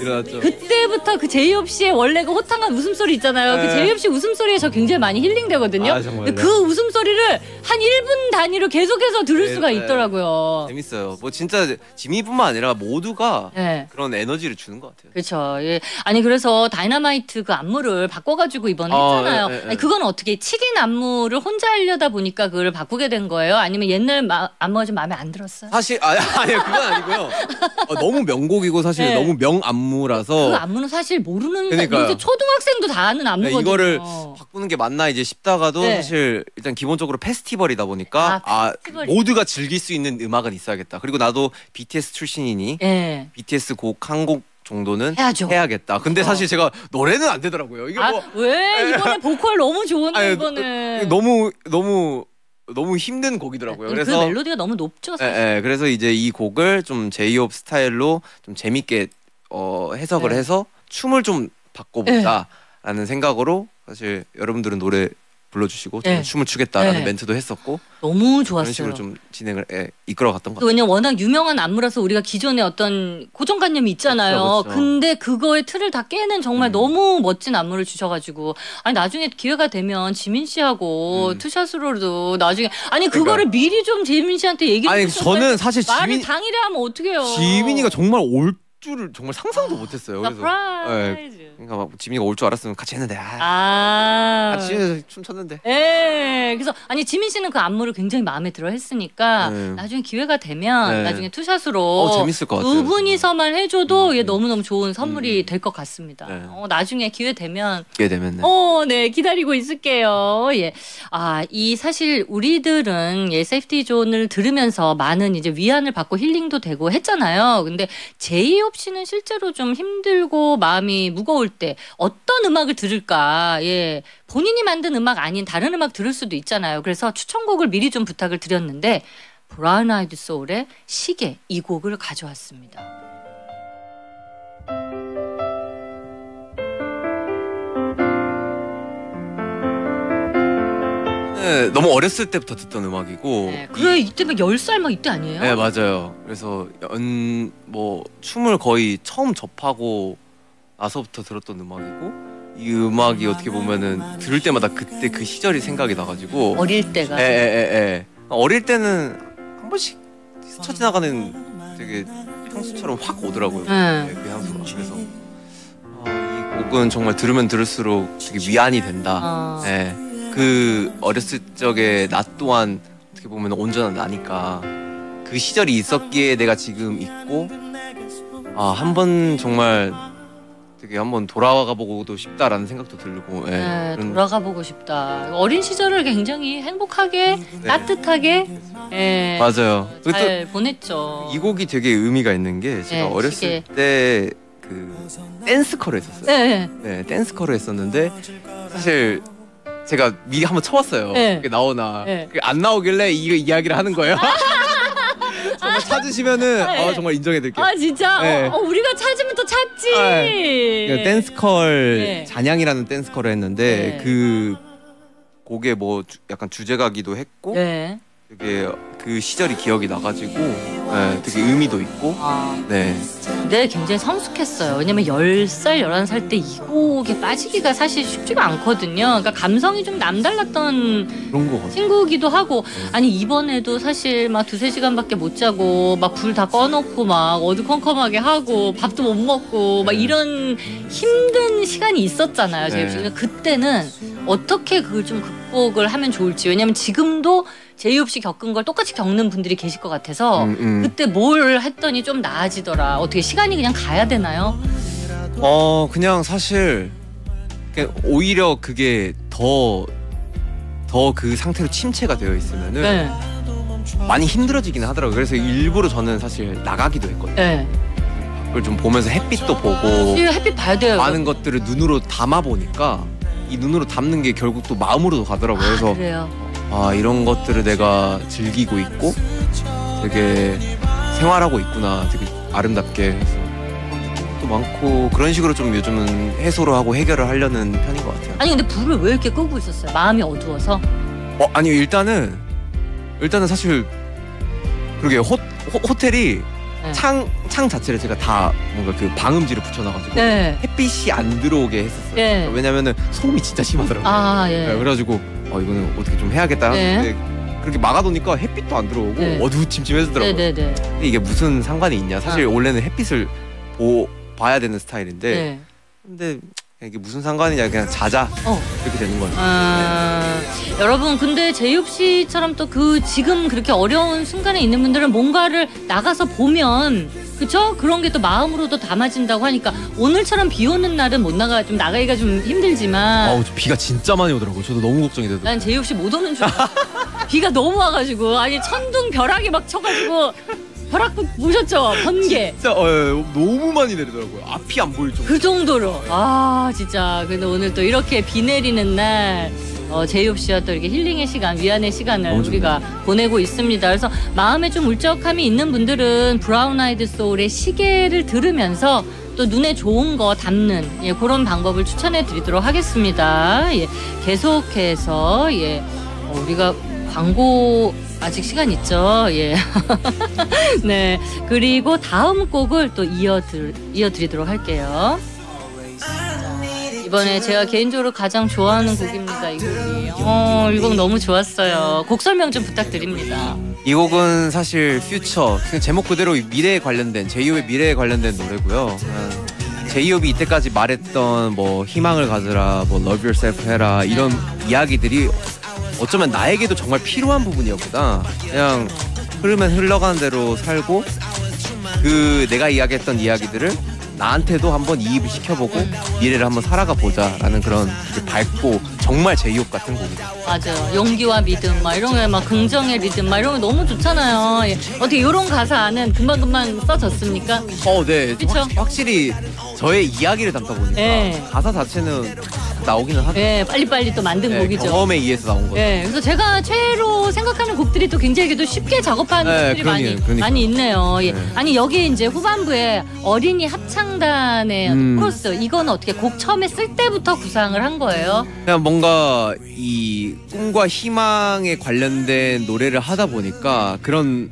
일어났죠. 그때부터 그 제이홉 씨의 원래 그 호탕한 웃음소리 있잖아요. 그 제이홉 씨 웃음소리에 저 굉장히 많이 힐링되거든요. 근데 그 웃음소리를 한 1분 단위로 계속해서 들을 수가 있더라고요. 재밌어요. 진짜 지민이뿐만 아니라 모두가 그런 에너지를 주는 것 같아요. 그렇죠. 아니 그래서 다이너마이트 그 안무를 바꿔가지고 이번에 했잖아요. 아니, 그건 어떻게 치킨 안무를 혼자 하려다 보니까 그걸 바꾸게 된 거예요? 아니면 옛날 안무가 좀 마음에 안 들었어요? 사실 아니 그건 아니고요. 너무 명곡이고 사실 너무 명안무라서 그 안무는 사실 모르는 그러니까요. 이제 초등학생도 다 아는 안무거든요. 이거를 바꾸는 게 맞나 이제 싶다가도 사실 일단 기본적으로 페스티벌이다 보니까 모두가 즐길 수 있는 음악은 있어야겠다. 그리고 나도 BTS 출신이니 BTS 곡 한 곡 정도는 해야겠다. 근데 사실 제가 노래는 안 되더라고요. 이게 왜 이번에 보컬 너무 좋은데 이거는 너무 힘든 곡이더라고요. 그래서 그 멜로디가 너무 높죠. 사실. 그래서 이제 이 곡을 좀 제이홉 스타일로 좀 재밌게 해석을 해서 춤을 좀 바꿔보자라는 생각으로 사실 여러분들은 노래 불러주시고 저는 춤을 추겠다라는 멘트도 했었고 너무 좋았어요. 그런 식으로 좀 진행을 이끌어갔던 것 같아요. 왜냐면 워낙 유명한 안무라서 우리가 기존에 어떤 고정관념이 있잖아요. 그쵸. 근데 그거의 틀을 다 깨는 정말 너무 멋진 안무를 주셔가지고 아니 나중에 기회가 되면 지민 씨하고 투샷으로도 나중에 그거를 미리 좀 지민 씨한테 얘기를 저는 사실 말을 당일에 하면 어떡해요. 지민이가 정말 올 줄을 정말 상상도 못했어요. 서프라이즈. 그러니까 막 지민이가 올 줄 알았으면 같이 했는데 같이 춤췄는데. 그래서 아니 지민 씨는 그 안무를 굉장히 마음에 들어 했으니까 나중에 기회가 되면 나중에 투샷으로 재밌을 것 같아요. 두 분이서만 해줘도 너무너무 좋은 선물이 될 것 같습니다. 나중에 기회 되면 네 기다리고 있을게요. 이 사실 우리들은 세이프티 존을 들으면서 많은 이제 위안을 받고 힐링도 되고 했잖아요. 근데 제이홉 씨는 실제로 좀 힘들고 마음이 무거울 때 어떤 음악을 들을까? 본인이 만든 음악 아닌 다른 음악 들을 수도 있잖아요. 그래서 추천곡을 미리 좀 부탁을 드렸는데 브라운 아이드 소울의 시계 이 곡을 가져왔습니다. 네, 너무 어렸을 때부터 듣던 음악이고. 네, 그래 이때 막 10살 막 이때 아니에요? 네 맞아요. 그래서 뭐 춤을 거의 처음 접하고 나서부터 들었던 음악이고 이 음악이 어떻게 보면은 들을 때마다 그때 그 시절이 생각이 나가지고 어릴 때가. 예. 어릴 때는 한 번씩 스쳐 지나가는 되게 향수처럼 확 오더라고요. 네, 그 향수가. 그래서 이 곡은 정말 들으면 들을수록 되게 위안이 된다. 네. 그 어렸을 적에 나 또한 어떻게 보면 온전한 나니까 그 시절이 있었기에 내가 지금 있고 한 번 정말 되게 한번 돌아가 보고도 싶다라는 생각도 들고. 네, 돌아가 보고 싶다. 어린 시절을 굉장히 행복하게 따뜻하게 맞아요. 잘 보냈죠. 이 곡이 되게 의미가 있는 게 제가 어렸을 때 그 댄스컬을 했었어요. 네, 댄스컬을 했었는데 사실 제가 미리 한번 쳐봤어요. 그게 나오나. 그게 안 나오길래 이거 이야기를 하는 거예요. 정말 찾으시면은 정말 인정해드릴게요. 아 진짜? 우리가 찾으면 또 찾지. 댄스컬 잔향이라는 댄스컬을 했는데 그 곡에 뭐 약간 주제가기도 했고 되게 그 시절이 기억이 나가지고 되게 의미도 있고. 네. 근데 굉장히 성숙했어요. 왜냐면 10살, 11살 때 이 곡에 빠지기가 사실 쉽지가 않거든요. 그러니까 감성이 좀 남달랐던 그런 거 같아요. 친구기도 하고. 아니 이번에도 사실 막 2-3시간밖에 못 자고 막 불 다 꺼놓고 막 어두컴컴하게 하고 밥도 못 먹고 막 이런 힘든 시간이 있었잖아요. 제이홉 씨. 그때는 어떻게 그걸 좀 극복을 하면 좋을지. 왜냐면 지금도 제이홉 씨 겪은 걸 똑같이 겪는 분들이 계실 것 같아서 그때 뭘 했더니 좀 나아지더라. 어떻게 시간이 그냥 가야 되나요? 그냥 사실 오히려 그게 더 그 상태로 침체가 되어 있으면은 많이 힘들어지긴 하더라고요. 그래서 일부러 저는 사실 나가기도 했거든요. 밖을 좀 보면서 햇빛도 보고 햇빛 봐야 돼요. 많은 것들을 눈으로 담아 보니까 이 눈으로 담는 게 결국 또 마음으로도 가더라고요. 그래서 그래요. 이런 것들을 내가 즐기고 있고 되게 생활하고 있구나. 되게 아름답게. 또 많고 그런 식으로 좀 요즘은 해소를 하고 해결을 하려는 편인 것 같아요. 아니 근데 불을 왜 이렇게 끄고 있었어요? 마음이 어두워서? 아니요 일단은 사실 그러게 호텔이 창 자체를 제가 다 뭔가 그 방음지를 붙여놔가지고 햇빛이 안 들어오게 했었어요. 왜냐면은 소음이 진짜 심하더라고요. 그래가지고 이거는 어떻게 좀 해야겠다 하는데 그렇게 막아놓으니까 햇빛도 안 들어오고 어두침침해지더라고요. 근데 이게 무슨 상관이 있냐? 사실 원래는 햇빛을 봐야 되는 스타일인데 근데 이게 무슨 상관이냐, 그냥 자자 이렇게 되는 거예요. 여러분 근데 제이홉 씨처럼 또 지금 그렇게 어려운 순간에 있는 분들은 뭔가를 나가서 보면 그쵸? 그런 게 또 마음으로도 담아진다고 하니까 오늘처럼 비 오는 날은 못 좀 나가기가 좀 힘들지만 비가 진짜 많이 오더라고요. 저도 너무 걱정이 되더라고요. 난 제이홉 씨 못 오는 줄 비가 너무 와가지고 아니 천둥 벼락이 막 쳐가지고 벼락도 보셨죠? 번개. 진짜 너무 많이 내리더라고요. 앞이 안 보일 정도. 그 정도로. 진짜. 근데 오늘 또 이렇게 비 내리는 날 제이홉 씨와 또 이렇게 힐링의 시간, 위안의 시간을 우리가 보내고 있습니다. 그래서 마음에 좀 울적함이 있는 분들은 브라운 아이드 소울의 시계를 들으면서 또 눈에 좋은 거 담는 그런 방법을 추천해 드리도록 하겠습니다. 계속해서 우리가 광고 아직 시간 있죠. 네. 그리고 다음 곡을 또 이어드리도록 할게요. 이번에 제가 개인적으로 가장 좋아하는 곡입니다. 이 곡이. 이 곡 너무 좋았어요. 곡 설명 좀 부탁드립니다. 이 곡은 사실 퓨처, 제목 그대로 미래에 관련된, 제이홉의 미래에 관련된 노래고요. 제이홉이 이때까지 말했던 뭐 희망을 가져라, 뭐 love yourself 해라 이런 이야기들이 어쩌면 나에게도 정말 필요한 부분이었구나. 그냥 흐르면 흘러가는 대로 살고 내가 이야기했던 이야기들을 나한테도 한번 이입을 시켜보고 미래를 한번 살아가 보자라는 그런 밝고 정말 제이홉 같은 곡이죠. 맞아요. 용기와 믿음 막 이런 게 막 긍정의 리듬 막 이런 게 너무 좋잖아요. 어떻게 이런 가사는 금방금방 써졌습니까? 네. 확실히 저의 이야기를 담다 보니까 가사 자체는 나오기는 하죠. 네, 빨리빨리 또 만든 곡이죠. 경험에 의해서 나온 거죠. 네, 그래서 제가 최애로 생각하는 곡들이 또 굉장히 또 쉽게 작업하는 곡들이 많이 있네요. 예. 아니 여기 이제 후반부에 어린이 합창단의 코러스 이거는 어떻게 곡 처음에 쓸 때부터 구상을 한 거예요? 그냥 뭔가 이 꿈과 희망에 관련된 노래를 하다 보니까 그런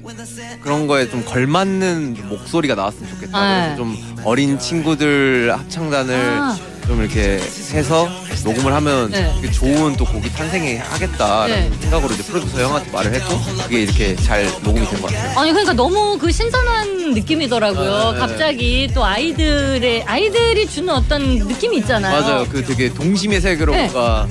거에 좀 걸맞는 목소리가 나왔으면 좋겠다. 그래서 좀 어린 친구들 합창단을 좀 이렇게 해서 녹음을 하면 좋은 또 곡이 탄생하겠다라는 생각으로 이제 프로듀서 형한테 말을 했고 그게 이렇게 잘 녹음이 된 것 같아요. 아니 그러니까 너무 그 신선한 느낌이더라고요. 갑자기 또 아이들이 주는 어떤 느낌이 있잖아요. 맞아요. 그 되게 동심의 세계로 뭔가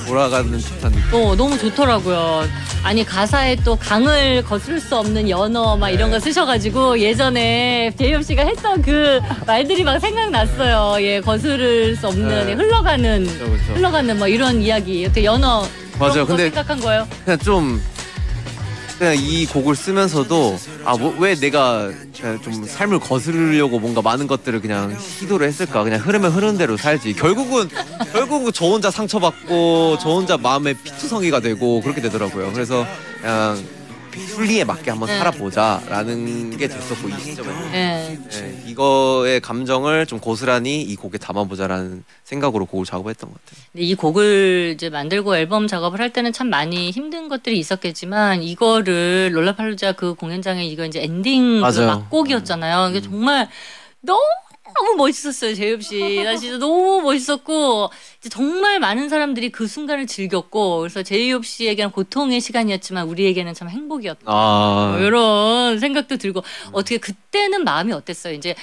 돌아가는 듯한 느낌. 너무 좋더라고요. 아니 가사에 또 강을 거스를 수 없는 연어 막 이런 거 쓰셔가지고 예전에 제이홉 씨가 했던 그 말들이 막 생각났어요. 예, 거스를 수 없는 흘러가는 그렇죠. 흘러가는 뭐 이런 이야기. 이렇게 연어 맞아요. 근데 생각한 거예요. 그냥 이 곡을 쓰면서도 왜 내가 좀 삶을 거스르려고 뭔가 많은 것들을 그냥 시도를 했을까. 그냥 흐르면 흐르는 대로 살지. 결국은 저 혼자 상처받고 저 혼자 마음의 피투성이가 되고 그렇게 되더라고요. 그래서 그냥 순리에 맞게 한번 살아보자라는 게 됐었고 이 시점에 이거의 감정을 좀 고스란히 이 곡에 담아보자라는 생각으로 곡을 작업했던 것 같아요. 이 곡을 이제 만들고 앨범 작업을 할 때는 참 많이 힘든 것들이 있었겠지만 이거를 롤라팔루자 그 공연장에 이거 이제 엔딩 막곡이었잖아요. 이게 정말 너무 멋있었어요, 제이홉 씨. 나 진짜 너무 멋있었고 이제 정말 많은 사람들이 그 순간을 즐겼고 그래서 제이홉 씨에게는 고통의 시간이었지만 우리에게는 참 행복이었다. 이런 생각도 들고 어떻게 그때는 마음이 어땠어요? 이제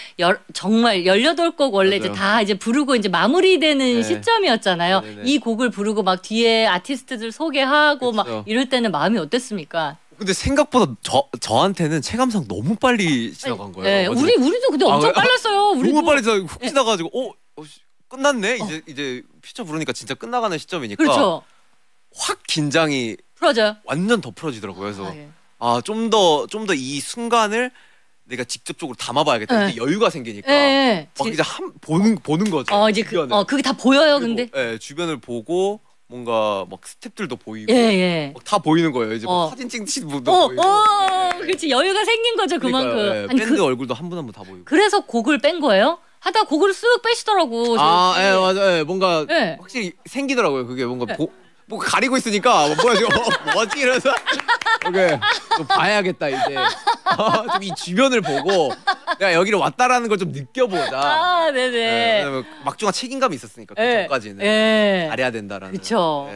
정말 18곡 원래 이제 다 이제 부르고 이제 마무리되는 시점이었잖아요. 이 곡을 부르고 막 뒤에 아티스트들 소개하고 막 이럴 때는 마음이 어땠습니까? 근데 생각보다 저한테는 체감상 너무 빨리 지나간 거예요. 네, 우리도 근데 엄청 빨랐어요. 너무 빨리 훅 지나가지고 끝났네. 이제 피처 부르니까 진짜 끝나가는 시점이니까 그렇죠. 확 긴장이 풀어져요. 완전 더 풀어지더라고요. 그래서 좀 더 이 순간을 내가 직접적으로 담아봐야겠다. 이제 여유가 생기니까 막 이제 보는 거죠. 이제 그게 다 보여요. 근데 주변을 보고. 뭔가 막 스탭들도 보이고 막 다 보이는 거예요. 이제 사진 찍듯이 보이고. 그렇지 여유가 생긴 거죠. 그만큼. 아니, 밴드 얼굴도 한 분 한 분 다 보이고. 그래서 곡을 뺀 거예요? 하다 곡을 쓱 빼시더라고. 맞아요. 뭔가 확실히 생기더라고요. 그게 뭔가 뭐 가리고 있으니까 뭐야 지금 뭐지 이래서 오케이 좀 봐야겠다 이제 좀 이 주변을 보고 내가 여기를 왔다라는 걸 좀 느껴보자. 네네. 막중한 책임감이 있었으니까 그 전까지는 잘해야 된다라는. 그렇죠.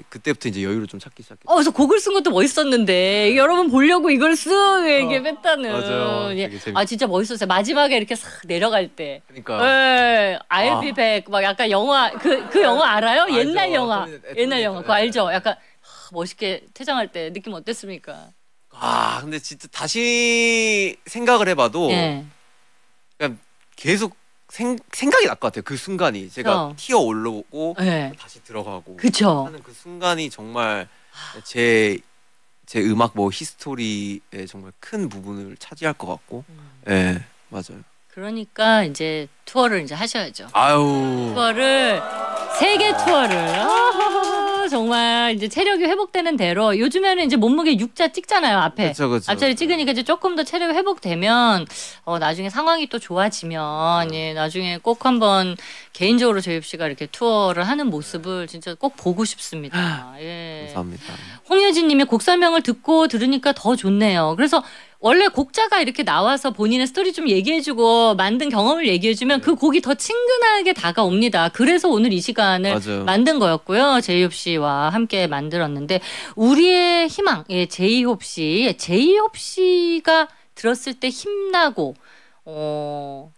그때부터 이제 여유를 좀 찾기 시작했어요. 그래서 곡을 쓴 것도 멋있었는데 여러분 보려고 이걸 쓱 이렇게 뺐다는. 맞아요. 진짜 멋있었어요. 마지막에 이렇게 싹 내려갈 때. 그러니까. I'll be back 막 약간 영화 그 영화 알아요? 옛날 영화. 옛날 영화 그거 알죠? 약간 멋있게 퇴장할 때 느낌 어땠습니까? 근데 진짜 다시 생각을 해봐도 그냥 계속 생각이 날 것 같아요. 그 순간이 제가 튀어 올라오고 다시 들어가고 하는 그 순간이 정말 제 음악 히스토리에 정말 큰 부분을 차지할 것 같고 맞아요. 그러니까 이제 투어를 이제 하셔야죠. 투어를 세계 투어를 정말 이제 체력이 회복되는 대로 요즘에는 이제 몸무게 6자 찍잖아요. 앞에. 그쵸. 앞자리 찍으니까 이제 조금 더 체력이 회복되면 나중에 상황이 또 좋아지면 나중에 꼭 한번 개인적으로 제이홉 씨가 이렇게 투어를 하는 모습을 진짜 꼭 보고 싶습니다. 감사합니다. 홍유진 님이 곡 설명을 듣고 들으니까 더 좋네요. 그래서 원래 곡자가 이렇게 나와서 본인의 스토리 좀 얘기해주고 만든 경험을 얘기해주면 그 곡이 더 친근하게 다가옵니다. 그래서 오늘 이 시간을 만든 거였고요. 제이홉 씨와 함께 만들었는데 우리의 희망, 제이홉 씨가 들었을 때 힘나고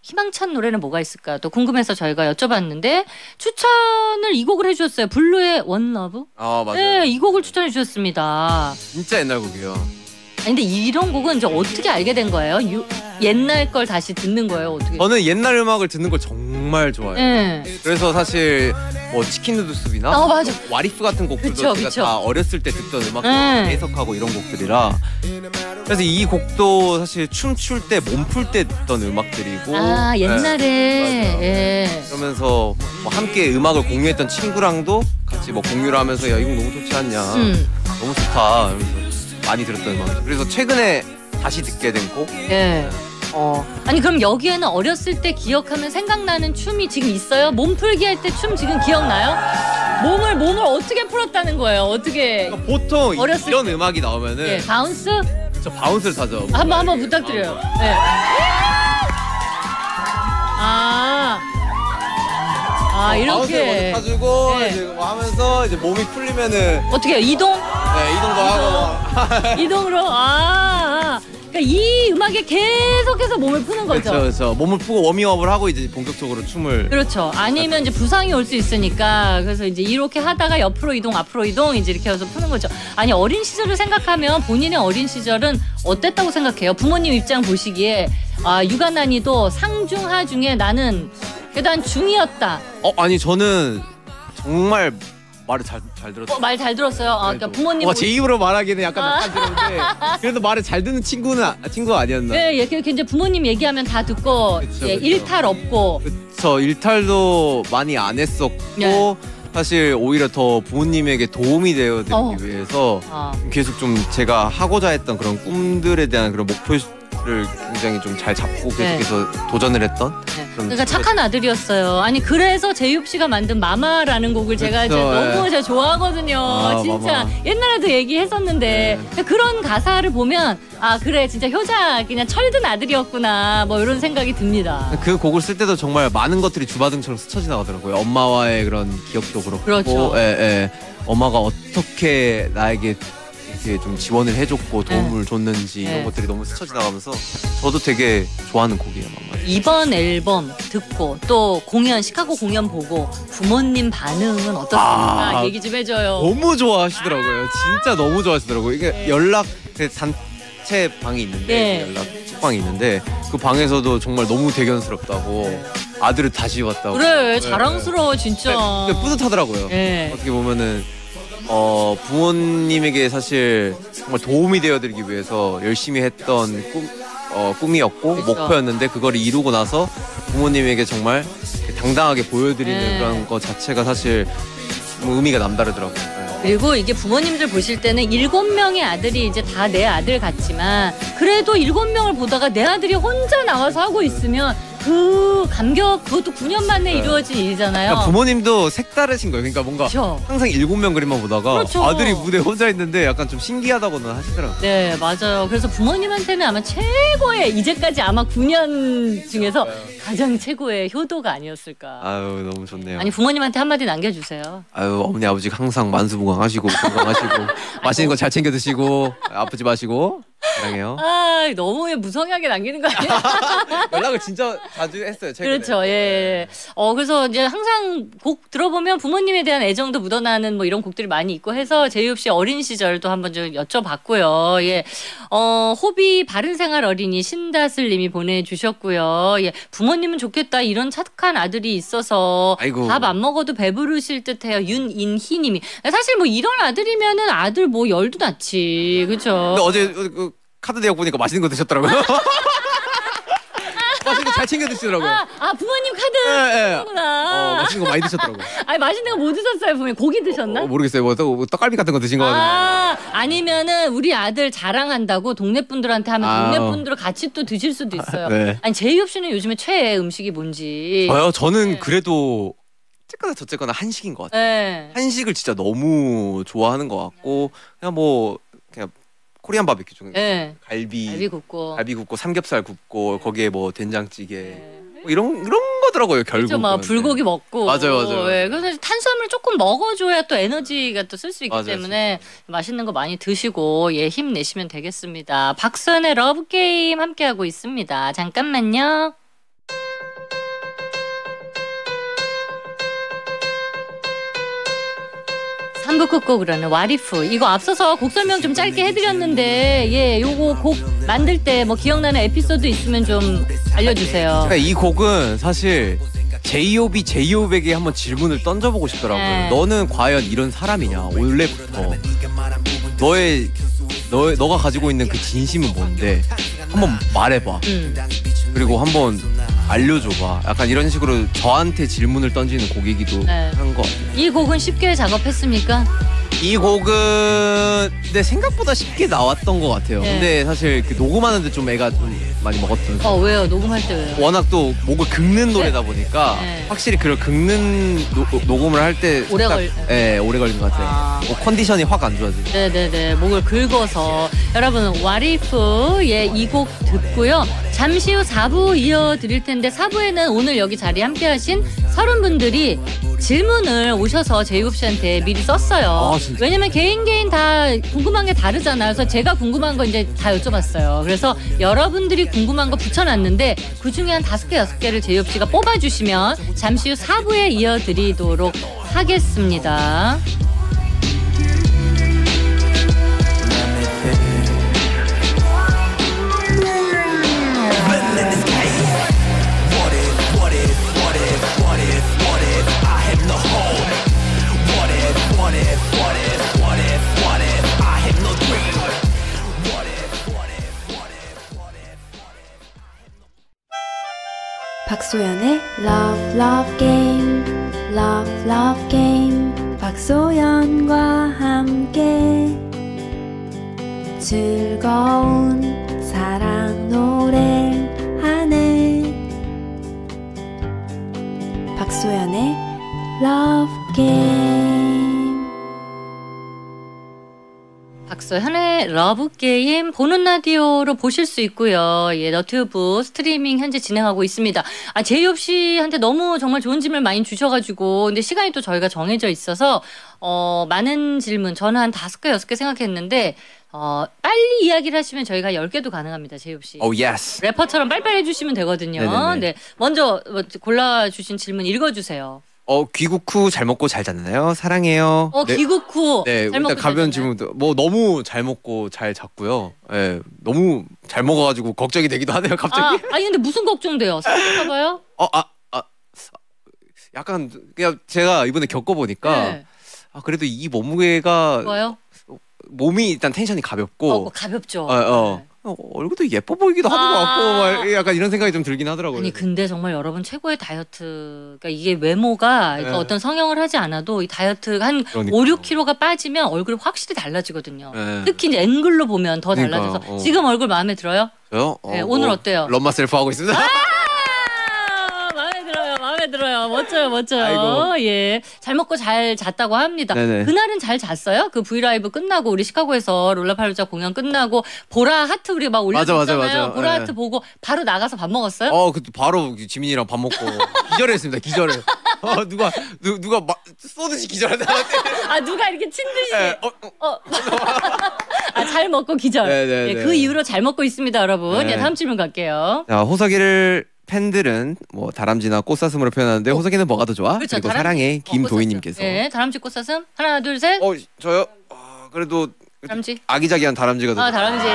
희망찬 노래는 뭐가 있을까 또 궁금해서 저희가 여쭤봤는데 추천을 이 곡을 해주셨어요. 블루의 원러브. 맞아요. 네, 이 곡을 추천해 주셨습니다. 진짜 옛날 곡이에요. 근데 이런 곡은 이제 어떻게 알게 된 거예요? 옛날 걸 다시 듣는 거예요? 어떻게? 저는 옛날 음악을 듣는 걸 정말 좋아해요. 그래서 사실 뭐 치킨 누드숲이나 맞아. 와리프 같은 곡들도 그쵸, 제가 그쵸. 다 어렸을 때 듣던 음악들 해석하고 이런 곡들이라 그래서 이 곡도 사실 춤출 때 몸 풀 때 듣던 음악들이고 옛날에 예. 그러면서 뭐 함께 음악을 공유했던 친구랑도 같이 뭐 공유를 하면서 야 이거 너무 좋지 않냐 너무 좋다 이러면서 많이 들었던 음악 그래서 최근에 다시 듣게 된 곡 예. 아니 그럼 여기에는 어렸을 때 기억하면 생각나는 춤이 지금 있어요? 몸풀기 할 때 춤 지금 기억나요? 몸을 어떻게 풀었다는 거예요? 어떻게? 그러니까 보통 이런 때. 음악이 나오면은 예, 바운스? 저 바운스를 타죠. 한번 부탁드려요. 네. 이렇게 바운스를 타주고 네. 이제 뭐 하면서 이제 몸이 풀리면은 어떻게 해요? 이동? 네, 이동도 하고 이동으로 그러니까 이 음악에 계속해서 몸을 푸는 거죠. 그렇죠. 몸을 푸고 워밍업을 하고 이제 본격적으로 춤을 그렇죠. 아니면 이제 부상이 올 수 있으니까 그래서 이제 이렇게 하다가 옆으로 이동, 앞으로 이동 이제 이렇게 해서 푸는 거죠. 아니 어린 시절을 생각하면 본인의 어린 시절은 어땠다고 생각해요? 부모님 입장 보시기에 육아난이도 상중 하중에 나는 그래도 한 중이었다. 아니 저는 정말 말을 잘 들었어요. 말 잘 들었어요. 그러니까 부모님 제 입으로 말하기는 약간 낯간지러운데 그래도 말을 잘 듣는 친구가 아니었나? 네, 이렇게 이제 부모님 얘기하면 다 듣고 그쵸. 일탈 없고. 그렇죠. 일탈도 많이 안 했었고 네. 사실 오히려 더 부모님에게 도움이 되어드리기 위해서 계속 좀 제가 하고자 했던 그런 꿈들에 대한 그런 목표를 굉장히 좀 잘 잡고 계속해서 도전을 했던 그러니까 착한 아들이었어요. 아니 그래서 제이홉 씨가 만든 마마라는 곡을 제가 이제 너무 제가 좋아하거든요. 진짜 마마. 옛날에도 얘기했었는데 그런 가사를 보면 그래 진짜 효자 그냥 철든 아들이었구나 뭐 이런 생각이 듭니다. 그 곡을 쓸 때도 정말 많은 것들이 주바등처럼 스쳐 지나가더라고요. 엄마와의 그런 기억도 그렇고 그렇죠. 엄마가 어떻게 나에게 이렇게 좀 지원을 해줬고 도움을 줬는지 이런 것들이 너무 스쳐 지나가면서 저도 되게 좋아하는 곡이에요. 이번 앨범 듣고 또 시카고 공연 보고 부모님 반응은 어떻습니까? 얘기 좀 해줘요. 너무 좋아하시더라고요. 진짜 너무 좋아하시더라고요. 이게 연락 단체 방이 있는데 연락 책방이 있는데 그 방에서도 정말 너무 대견스럽다고 아들을 다시 봤다고. 그래 자랑스러워 진짜. 뿌듯하더라고요. 어떻게 보면은 부모님에게 사실 정말 도움이 되어드리기 위해서 열심히 했던 꿈이었고 그렇죠. 목표였는데 그걸 이루고 나서 부모님에게 정말 당당하게 보여드리는 그런 거 자체가 사실 의미가 남다르더라고요. 그리고 이게 부모님들 보실 때는 7명의 아들이 이제 다 내 아들 같지만 그래도 7명을 보다가 내 아들이 혼자 나와서 하고 있으면 그 감격 그것도 9년 만에 이루어진 일이잖아요. 그러니까 부모님도 색다르신 거예요. 그러니까 뭔가 항상 7명 그림만 보다가 아들이 무대에 혼자 있는데 약간 좀 신기하다고는 하시더라고요. 네 맞아요. 그래서 부모님한테는 아마 최고의 이제까지 아마 9년 중에서 가장 최고의 효도가 아니었을까. 아유 너무 좋네요. 아니 부모님한테 한마디 남겨주세요. 아유 어머니 아버지가 항상 만수무강하시고 건강하시고 맛있는 거 잘 챙겨 드시고 아프지 마시고 사랑해요. 너무 무성하게 남기는 거 아니야? 연락을 진짜 자주 했어요 최근에. 그렇죠. 예. 그래서 이제 항상 곡 들어보면 부모님에 대한 애정도 묻어나는 뭐 이런 곡들이 많이 있고 해서 제이홉 씨 어린 시절도 한번 좀 여쭤봤고요. 예. 호비 바른생활 어린이 신다슬님이 보내주셨고요. 예. 부모님은 좋겠다 이런 착한 아들이 있어서 밥 안 먹어도 배부르실 듯해요. 윤인희님이 사실 뭐 이런 아들이면은 아들 뭐 열도 낳지 그렇죠. 근데 어제 카드 대역 보니까 맛있는 거 드셨더라고요. 맛있는 거 잘 챙겨 드시더라고요. 부모님 카드 구나. 맛있는 거 많이 드셨더라고요. 맛있는 거 뭐 드셨어요? 부모님 고기 드셨나? 모르겠어요. 뭐 떡갈비 같은 거 드신 거 같은데. 아니면은 우리 아들 자랑한다고 동네 분들한테 하면 동네 분들 같이 또 드실 수도 있어요. 아니 제이홉 씨는 요즘에 최애 음식이 뭔지. 저는 그래도 어쨌거나 저쨌거나 한식인 것 같아요. 한식을 진짜 너무 좋아하는 것 같고 그냥 코리안 바비큐 중에 갈비 굽고 삼겹살 굽고 거기에 뭐 된장찌개 뭐 이런 거더라고요 결국. 그렇죠, 막 불고기 먹고. 맞아요. 그래서 탄수화물 조금 먹어줘야 또 에너지가 또 쓸 수 있기 때문에 맛있는 거 많이 드시고 힘내시면 되겠습니다. 박수현의 러브 게임 함께 하고 있습니다. 잠깐만요. 한국 끝곡으로는 와리프 이거 앞서서 곡 설명 좀 짧게 해드렸는데 요거 곡 만들 때 뭐 기억나는 에피소드 있으면 좀 알려주세요. 이 곡은 사실 제이홉에게 한번 질문을 던져보고 싶더라고요. 네. 너는 과연 이런 사람이냐? 원래부터 너가 가지고 있는 그 진심은 뭔데? 한번 말해봐. 그리고 한번 알려줘봐. 약간 이런 식으로 저한테 질문을 던지는 곡이기도 한 것 같아요. 이 곡은 쉽게 작업했습니까? 이 곡은 근데 생각보다 쉽게 나왔던 것 같아요. 근데 사실 그 녹음하는데 좀 애가 좀 많이 먹었던. 왜요? 녹음할 때 왜요? 워낙 또 목을 긁는 노래다 보니까 확실히 그런 긁는 녹음을 할 때 오래 걸린 것 같아요. 컨디션이 확 안 좋아지죠. 네네네, 목을 긁어서. 여러분, What If의 이 곡 듣고요. 잠시 후 4부 이어드릴 텐데 4부에는 오늘 여기 자리에 함께하신 30분들이 질문을 오셔서 제이홉 씨한테 미리 썼어요. 왜냐면 개인 다 궁금한 게 다르잖아요. 그래서 제가 궁금한 거 이제 다 여쭤봤어요. 그래서 여러분들이 궁금한 거 붙여놨는데 그 중에 한 5개, 6개를 제이홉 씨가 뽑아주시면 잠시 후 4부에 이어드리도록 하겠습니다. 박소연의 Love Love Game, Love Love Game. 박소연과 함께 즐거운 사랑 노래하네. 박소연의 Love Game. 박소현의 러브게임 보는 라디오로 보실 수 있고요. 너튜브 스트리밍 현재 진행하고 있습니다. 제이홉 씨한테 너무 정말 좋은 질문을 많이 주셔가지고 근데 시간이 또 저희가 정해져 있어서 많은 질문 저는 한 5개, 6개 생각했는데 빨리 이야기를 하시면 저희가 10개도 가능합니다. 제이홉 씨. yes. 래퍼처럼 빨리빨리 해주시면 되거든요. 네네네. 네, 먼저 골라주신 질문 읽어주세요. 귀국 후 잘 먹고 잘 잤나요? 사랑해요. 네. 귀국 후. 네, 잘 일단 먹고 가벼운 질문도 너무 잘 먹고 잘 잤고요. 네, 너무 잘 먹어가지고 걱정이 되기도 하네요, 갑자기. 아니 근데 무슨 걱정돼요? 살찔까봐요? 약간 그냥 제가 이번에 겪어보니까 그래도 이 몸무게가 뭐요? 몸이 일단 텐션이 가볍고 가볍죠. 얼굴도 예뻐 보이기도 하는 것 같고 약간 이런 생각이 좀 들긴 하더라고요. 아니 근데 정말 여러분 최고의 다이어트, 그러니까 이게 외모가 그러니까 어떤 성형을 하지 않아도 이 다이어트가 한 5, 6kg가 빠지면 얼굴이 확실히 달라지거든요. 특히 이제 앵글로 보면 더 달라져서. 지금 얼굴 마음에 들어요? 저요? 네, 오늘 어때요? 럼마셀프 하고 있습니다. 마음에 들어요. 멋져요. 아이고. 예, 잘 먹고 잘 잤다고 합니다. 네네. 그날은 잘 잤어요? 그 브이라이브 끝나고 우리 시카고에서 롤라팔로자 공연 끝나고 보라 하트 우리 막 올려줬잖아요. 맞아. 보라 하트 보고 바로 나가서 밥 먹었어요? 바로 지민이랑 밥 먹고 기절했습니다. 기절을. 누가 쏘듯이 기절하다. 누가 이렇게 친 듯이. 잘 먹고 기절. 예, 그 이후로 잘 먹고 있습니다, 여러분. 예, 다음 질문 갈게요. 자, 호석이를 팬들은 다람쥐나 꽃사슴으로 표현하는데 호석이는 뭐가 더 좋아? 그렇죠, 그리고 다람쥐. 사랑해 김도희님께서. 네, 다람쥐 꽃사슴 하나 둘 셋. 저요? 그래도 다람쥐. 아기자기한 다람쥐가 더. 다람쥐.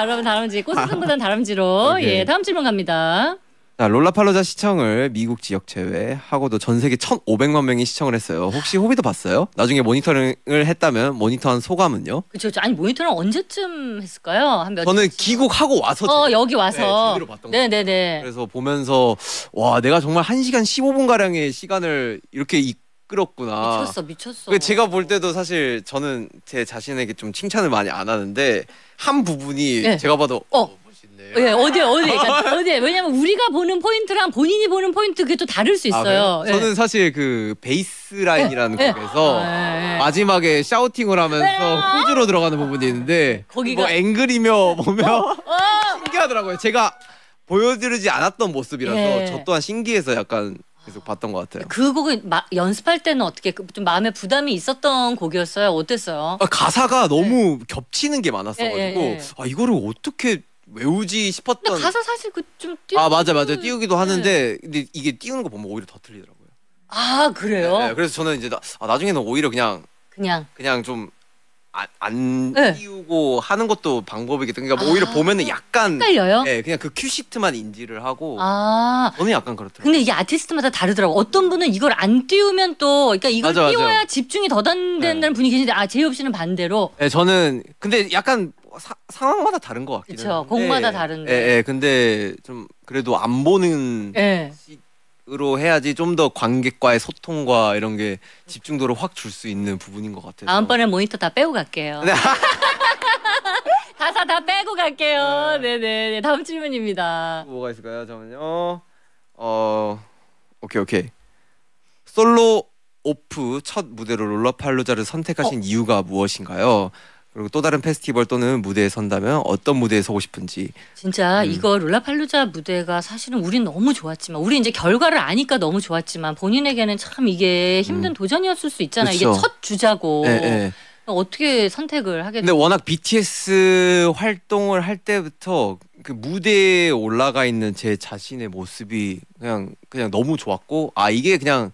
여러분 다람쥐. 꽃사슴보다는 다람쥐로. 예, 다음 질문 갑니다. 자, 롤라팔로자 시청을 미국 지역 제외하고도 전 세계 1,500만 명이 시청을 했어요. 혹시 호비도 봤어요? 나중에 모니터링을 했다면 모니터한 소감은요? 그렇죠. 아니 모니터는 언제쯤 했을까요? 한 몇? 저는 귀국하고 와서 여기 와서. 제대로 봤던 네네네. 그래서 보면서 와, 내가 정말 1시간 15분 가량의 시간을 이렇게 이끌었구나. 미쳤어. 제가 볼 때도 사실 저는 제 자신에게 좀 칭찬을 많이 안 하는데 한 부분이 제가 봐도 예, 어디에? 왜냐면 우리가 보는 포인트랑 본인이 보는 포인트 그게 또 다를 수 있어요. 저는 사실 그 베이스라인이라는 곡에서 마지막에 샤우팅을 하면서 후주로 들어가는 부분이 있는데 거기가 앵글이며 보면 신기하더라고요. 제가 보여드리지 않았던 모습이라서 저 또한 신기해서 약간 계속 봤던 것 같아요. 그 곡은 연습할 때는 어떻게 좀 마음에 부담이 있었던 곡이었어요? 어땠어요? 가사가 너무 겹치는 게 많았어가지고 이거를 어떻게 외우지 싶었던. 근데 가사 사실 좀 맞아 띄우기도 하는데 근데 이게 띄우는 거 보면 오히려 더 틀리더라고요. 그래요? 그래서 저는 이제 나중에는 오히려 그냥 좀 안 네. 띄우고 하는 것도 방법이겠다. 그러니까 뭐 오히려 보면은 약간 헷갈려요? 네, 그냥 그 큐시트만 인지를 하고 아. 저는 약간 그렇더라고요. 근데 이게 아티스트마다 다르더라고. 어떤 분은 이걸 안 띄우면 또 그러니까 이걸 맞아, 띄워야 맞아. 집중이 더 된다는 네. 분이 계신데 제이홉 씨는 반대로. 네, 저는 근데 약간 상황마다 다른 것 같긴 해요. 그렇죠. 곡마다 다른데. 예, 예, 근데 좀 그래도 안 보는 예. 으로 해야지 좀 더 관객과의 소통과 이런 게 집중도를 확 줄 수 있는 부분인 것 같아요. 다음번에 모니터 다 빼고 갈게요. 네. 가사 다 빼고 갈게요. 네네. 다음 질문입니다. 뭐가 있을까요? 잠깐만요. 오케이. 솔로 오프 첫 무대로 롤러팔루자를 선택하신 이유가 무엇인가요? 그리고 또 다른 페스티벌 또는 무대에 선다면 어떤 무대에 서고 싶은지. 진짜 이거 롤라팔루자 무대가 사실은 우린 너무 좋았지만 우리 이제 결과를 아니까 너무 좋았지만 본인에게는 참 이게 힘든 도전이었을 수 있잖아요. 그쵸. 이게 첫 주자고. 네. 어떻게 선택을 하게 근데 워낙 BTS 활동을 할 때부터 그 무대에 올라가 있는 제 자신의 모습이 그냥 너무 좋았고 이게 그냥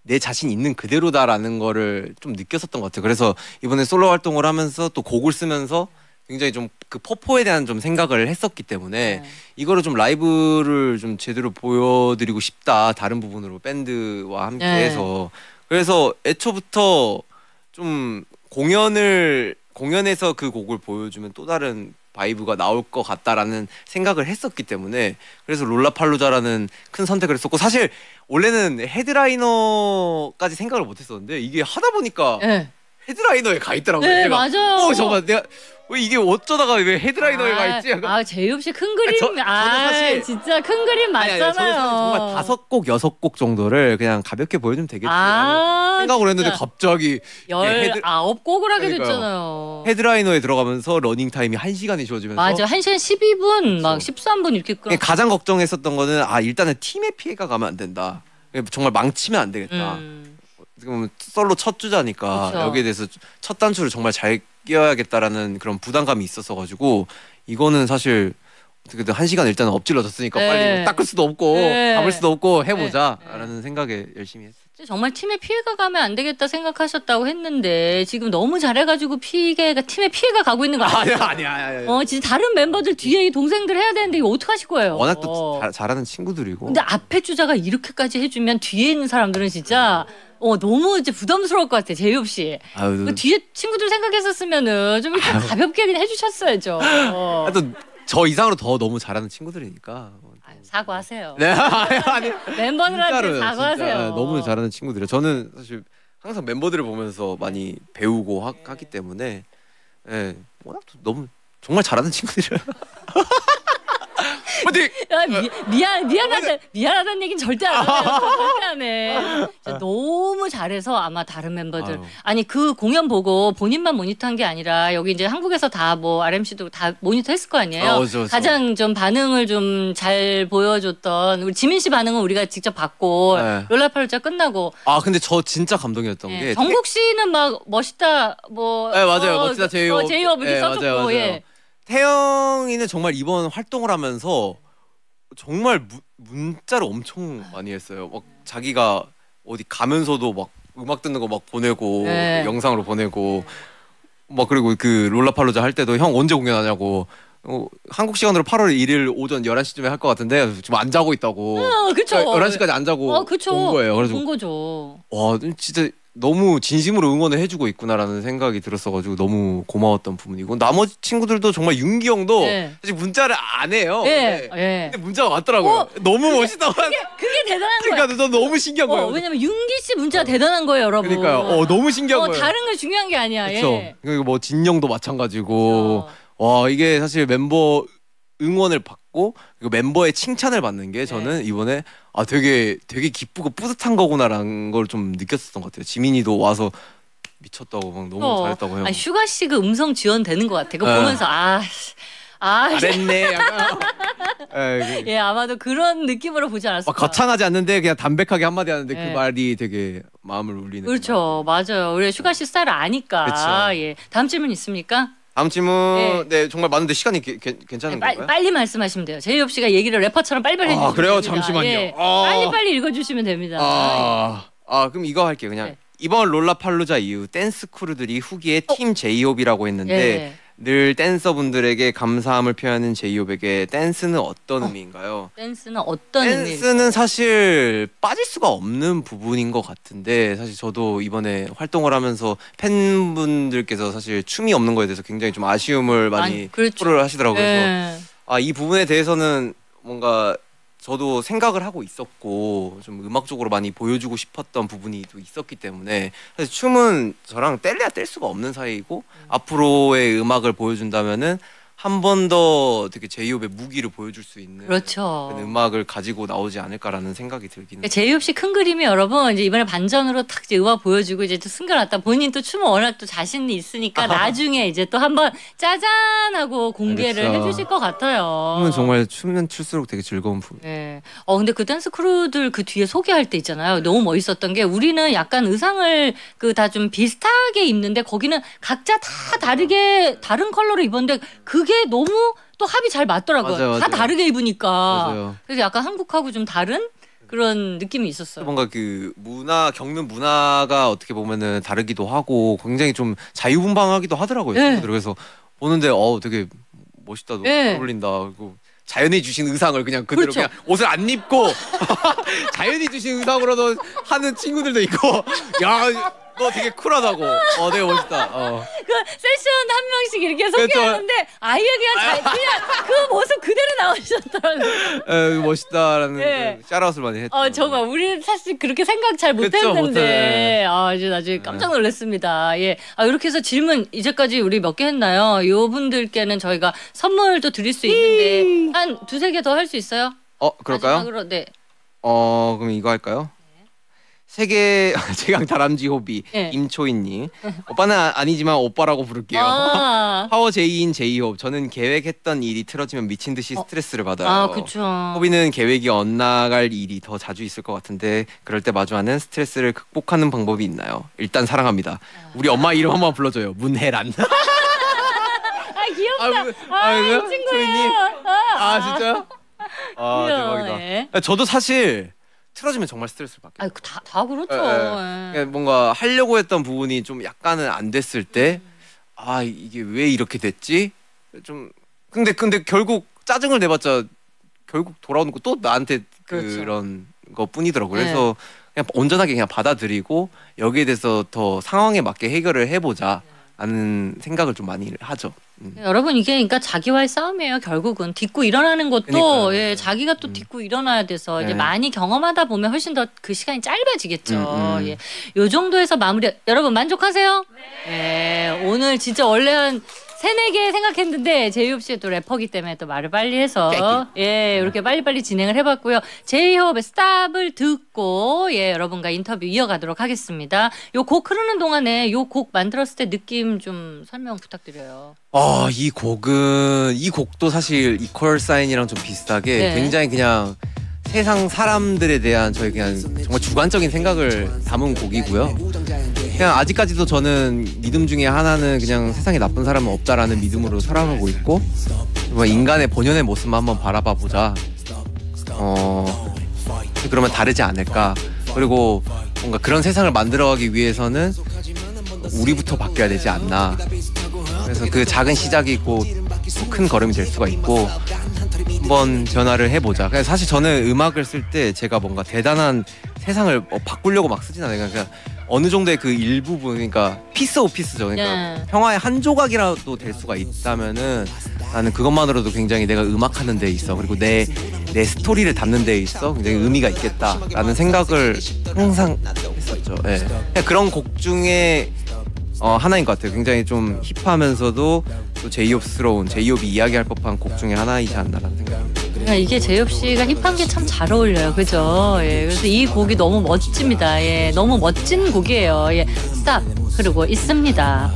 내 자신 있는 그대로다라는 거를 좀 느꼈었던 것 같아요. 그래서 이번에 솔로 활동을 하면서 또 곡을 쓰면서 굉장히 좀 그 퍼포에 대한 좀 생각을 했었기 때문에 이거를 좀 라이브를 좀 제대로 보여드리고 싶다. 다른 부분으로 밴드와 함께해서 그래서 애초부터 좀 공연에서 그 곡을 보여주면 또 다른 바이브가 나올 것 같다라는 생각을 했었기 때문에 그래서 롤라팔루자라는 큰 선택을 했었고 사실 원래는 헤드라이너까지 생각을 못했었는데 이게 하다 보니까 헤드라이너에 가 있더라고요. 네, 제가. 맞아요. 잠깐만 내가 이게 어쩌다가 왜 헤드라이너에 가 있지? 약간. 제이홉 씨 큰 그림. 저는 사실 진짜 큰 그림 맞잖아요. 저는 정말 5곡 6곡 정도를 그냥 가볍게 보여주면 되겠지 생각을 했는데 갑자기 19곡을 하게 그러니까요. 됐잖아요. 헤드라이너에 들어가면서 러닝 타임이 1시간이 주어지면서 맞아. 1시간 12분 막 13분 이렇게 끌어. 가장 걱정했었던 거는 일단은 팀의 피해가 가면 안 된다. 정말 망치면 안 되겠다. 지금 솔로 첫 주자니까 그쵸. 여기에 대해서 첫 단추를 정말 잘 끼워야겠다라는 그런 부담감이 있었어가지고 이거는 사실 어떻게든 1시간 일단 엎질러졌으니까 빨리 뭐 닦을 수도 없고 담을 수도 없고 해보자라는 생각에 열심히 했어요. 정말 팀에 피해가 가면 안 되겠다 생각하셨다고 했는데 지금 너무 잘해가지고 팀에 피해가 가고 있는 거 아니에요? 아니야. 진짜 다른 멤버들 뒤에 이 동생들 해야 되는데 이거 어떡하실 거예요? 워낙 또 잘하는 친구들이고. 근데 앞에 주자가 이렇게까지 해주면 뒤에 있는 사람들은 진짜 너무 이제 부담스러울 것 같아. 제이홉 씨. 그 뒤에 친구들 생각했었으면은 좀 이렇게 가볍게 그냥 해주셨어야죠. 또 저 이상으로 더 너무 잘하는 친구들이니까. 사과하세요. 네, 아니 멤버들한테 진짜로요, 사과하세요. 진짜. 너무 잘하는 친구들이에요. 저는 사실 항상 멤버들을 보면서 많이 배우고 하기 때문에 워낙 너무 정말 잘하는 친구들이에요. 미안하다는 얘기는 절대 안 해요. 절대 안 해. 너무 잘해서 아마 다른 멤버들 아니 그 공연 보고 본인만 모니터한 게 아니라 여기 이제 한국에서 다 뭐 RMC도 다 모니터했을 거 아니에요. 가장 좀 반응을 좀 잘 보여줬던 우리 지민 씨 반응은 우리가 직접 봤고 롤라팔루자 끝나고 근데 저 진짜 감동이었던 게 정국 씨는 막 멋있다 맞아요. 멋지다 제이홉 이렇게 써줬고 태영이는 정말 이번 활동을 하면서 정말 문자를 엄청 많이 했어요. 막 자기가 어디 가면서도 막 음악 듣는 거 막 보내고 영상으로 보내고 막 그리고 그 롤라팔루자 할 때도 형 언제 공연하냐고 한국 시간으로 8월 1일 오전 11시쯤에 할 것 같은데 지금 안 자고 있다고. 그쵸. 11시까지 안 자고 온 거예요. 그래서 본 거죠. 와 진짜 너무 진심으로 응원을 해주고 있구나라는 생각이 들었어가지고 너무 고마웠던 부분이고 나머지 친구들도 정말 윤기 형도 사실 문자를 안 해요. 근데 문자가 왔더라고요. 너무 멋있다고. 그게 대단한 거예요. 그러니까 너무 신기한 거예요. 왜냐면 윤기 씨 문자 대단한 거예요, 여러분. 그러니까요. 너무 신기한 거예요. 다른 거 중요한 게 아니야. 그렇죠. 그리고 뭐 진영도 마찬가지고 와 이게 사실 멤버 응원을 받고 그리고 멤버의 칭찬을 받는 게 저는 이번에 되게 기쁘고 뿌듯한 거구나라는 걸 좀 느꼈었던 것 같아요. 지민이도 와서 미쳤다고 막 너무 잘했다고 해요. 슈가 씨 그 음성 지원 되는 것 같아. 그거 보면서 잘했네. 약간. 아마도 그런 느낌으로 보지 않았을까. 거창하지 않는데 그냥 담백하게 한마디 하는데 그 말이 되게 마음을 울리는. 그렇죠, 맞아요. 우리 슈가 씨 스타일을 아니까. 그렇죠. 다음 질문 있습니까? 다음 질문 정말 많은데 시간이 괜찮은 건가요? 빨리 말씀하시면 돼요. 제이홉 씨가 얘기를 래퍼처럼 빨리빨리 해주시면 그래요? 됩니다. 잠시만요. 빨리빨리 읽어주시면 됩니다. 그럼 이거 할게요. 그냥 이번 롤라팔루자 이후 댄스 크루들이 후기에 팀 제이홉이라고 했는데 늘 댄서분들에게 감사함을 표하는 제이홉에게 댄스는 어떤 의미인가요? 댄스는 어떤 의미? 댄스는 사실 빠질 수가 없는 부분인 것 같은데 사실 저도 이번에 활동을 하면서 팬분들께서 사실 춤이 없는 거에 대해서 굉장히 좀 아쉬움을 많이 표를 하시더라고요. 그래서 이 부분에 대해서는 뭔가 저도 생각을 하고 있었고 좀 음악적으로 많이 보여주고 싶었던 부분이 또 있었기 때문에 사실 춤은 저랑 뗄래야 뗄 수가 없는 사이이고 앞으로의 음악을 보여준다면은 한 번 더 되게 제이홉의 무기를 보여줄 수 있는 그렇죠. 음악을 가지고 나오지 않을까라는 생각이 들긴 해요. 제이홉 씨 큰 그림이 여러분 이제 이번에 반전으로 탁 이제 음악 보여주고 이제 또 숨겨놨다. 본인 또 춤은 워낙 또 자신이 있으니까 나중에 이제 또 한번 짜잔하고 공개를 그렇죠. 해주실 것 같아요. 춤은 정말 추면 출수록 되게 즐거운 부분. 네. 근데 그 댄스 크루들 그 뒤에 소개할 때 있잖아요. 너무 멋있었던 게 우리는 약간 의상을 그 다 좀 비슷하게 입는데 거기는 각자 다 다르게 다른 컬러로 입었는데 그게 너무 또 합이 잘 맞더라고요. 맞아요. 다 다르게 입으니까. 맞아요. 그래서 약간 한국하고 좀 다른 그런 느낌이 있었어요. 뭔가 그 겪는 문화가 어떻게 보면은 다르기도 하고 굉장히 좀 자유분방하기도 하더라고요. 그래서 보는데 되게 멋있다, 너무 잘 어울린다. 그리고 자연이 주신 의상을 그냥 그대로 그냥 옷을 안 입고 자연이 주신 의상으로도 하는 친구들도 있고 야 너 되게 쿨하다고. 되게 멋있다. 그 세션 한 명씩 이렇게 소개하는데 아예 그냥 그 모습 그대로 나오셨더라고요. 멋있다라는 샤라웃을 많이 했죠. 정말 우리는 사실 그렇게 생각 잘 못했는데 이제 나중에 깜짝 놀랐습니다. 이렇게 해서 질문 이제까지 우리 몇 개 했나요? 요 분들께는 저희가 선물도 드릴 수 있는데 한 두세 개 더 할 수 있어요? 그럴까요? 마지막으로, 네. 그럼 이거 할까요? 세계 최강 다람쥐 호비 임초인님. 오빠는 아니지만 오빠라고 부를게요. 파워 제이인 제이홉. 저는 계획했던 일이 틀어지면 미친 듯이 스트레스를 받아요. 그렇죠. 호비는 계획이 엇나갈 일이 더 자주 있을 것 같은데 그럴 때 마주하는 스트레스를 극복하는 방법이 있나요? 일단 사랑합니다. 우리 엄마 이름 한번 불러줘요. 문혜란. 귀엽다. 이 친구예요. 진짜요? 대박이다. 저도 사실 틀어지면 정말 스트레스를 받게. 다 그렇죠. 뭔가 하려고 했던 부분이 좀 약간은 안 됐을 때 이게 왜 이렇게 됐지? 좀 근데 결국 짜증을 내봤자 결국 돌아오는 거 또 나한테 그런 것뿐이더라고요. 그래서 그냥 온전하게 그냥 받아들이고 여기에 대해서 더 상황에 맞게 해결을 해보자. 라는 생각을 좀 많이 하죠. 여러분 이게 그러니까 자기와의 싸움이에요. 결국은 딛고 일어나는 것도 자기가 또 딛고 일어나야 돼서 이제 많이 경험하다 보면 훨씬 더 그 시간이 짧아지겠죠. 요 정도에서 마무리. 여러분 만족하세요? 네. 오늘 진짜 원래 한 3-4개 생각했는데 제이홉 씨가 또 래퍼기 때문에 또 말을 빨리 해서 이렇게 빨리빨리 진행을 해봤고요. 제이홉의 스탑을 듣고 여러분과 인터뷰 이어가도록 하겠습니다. 요 곡 흐르는 동안에 요 곡 만들었을 때 느낌 좀 설명 부탁드려요. 이 곡도 사실 이퀄 사인이랑 좀 비슷하게 굉장히 그냥 세상 사람들에 대한 저희 그냥 정말 주관적인 생각을 담은 곡이고요. 그냥 아직까지도 저는 믿음 중에 하나는 그냥 세상에 나쁜 사람은 없다라는 믿음으로 살아가고 있고 인간의 본연의 모습만 한번 바라봐 보자. 그러면 다르지 않을까. 그리고 뭔가 그런 세상을 만들어가기 위해서는 우리부터 바뀌어야 되지 않나. 그래서 그 작은 시작이 곧 큰 걸음이 될 수가 있고 한번 변화를 해보자. 그래서 사실 저는 음악을 쓸 때 제가 뭔가 대단한 세상을 바꾸려고 막 쓰진 않아요. 그러니까 어느 정도의 그 일부분, 그러니까 피스 오브 피스죠. 그러니까 평화의 한 조각이라도 될 수가 있다면은 나는 그것만으로도 굉장히 내가 음악하는 데 있어, 그리고 내 스토리를 담는 데 있어 굉장히 의미가 있겠다라는 생각을 항상 했었죠. 그냥 그런 곡 중에 하나인 것 같아요. 굉장히 좀 힙하면서도 또 제이홉스러운, 제이홉이 이야기할 법한 곡 중에 하나이지 않나라는 생각입니다. 그러니까 이게 제이홉 씨가 힙한 게 참 잘 어울려요, 그죠? 그래서 이 곡이 너무 멋집니다. 너무 멋진 곡이에요. 스탑 흐르고 있습니다.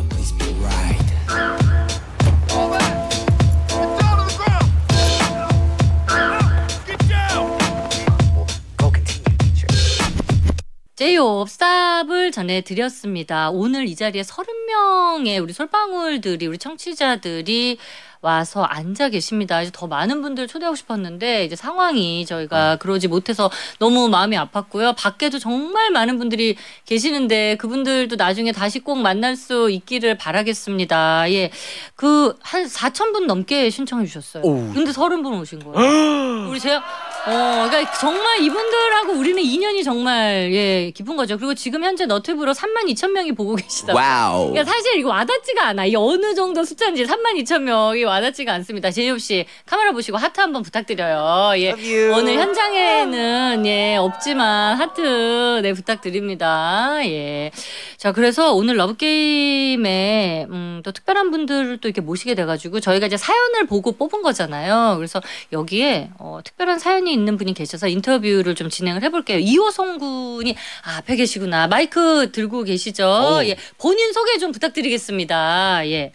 제이홉 스탑을 전해드렸습니다. 오늘 이 자리에 30명의 우리 솔방울들이 우리 청취자들이 와서 앉아 계십니다. 이제 더 많은 분들 초대하고 싶었는데 이제 상황이 저희가 그러지 못해서 너무 마음이 아팠고요. 밖에도 정말 많은 분들이 계시는데 그분들도 나중에 다시 꼭 만날 수 있기를 바라겠습니다. 예, 그 한 4,000분 넘게 신청해 주셨어요. 근데 30분 오신 거예요. 우리 제가 그러니까 정말 이분들하고 우리는 인연이 정말 예 깊은 거죠. 그리고 지금 현재 너튜브로 32,000명이 보고 계시다. 와우. 그러니까 사실 이거 와닿지가 않아. 이 어느 정도 숫자인지 32,000명이 와닿지가 않습니다. 제이홉 씨 카메라 보시고 하트 한번 부탁드려요. 예. 오늘 현장에는 예 없지만 하트 네 부탁드립니다. 예. 자 그래서 오늘 러브 게임에 또 특별한 분들을 또 이렇게 모시게 돼가지고 저희가 이제 사연을 보고 뽑은 거잖아요. 그래서 여기에 특별한 사연이 있는 분이 계셔서 인터뷰를 좀 진행을 해볼게요. 이호성 군이 앞에 계시구나. 마이크 들고 계시죠? 예. 본인 소개 좀 부탁드리겠습니다. 예.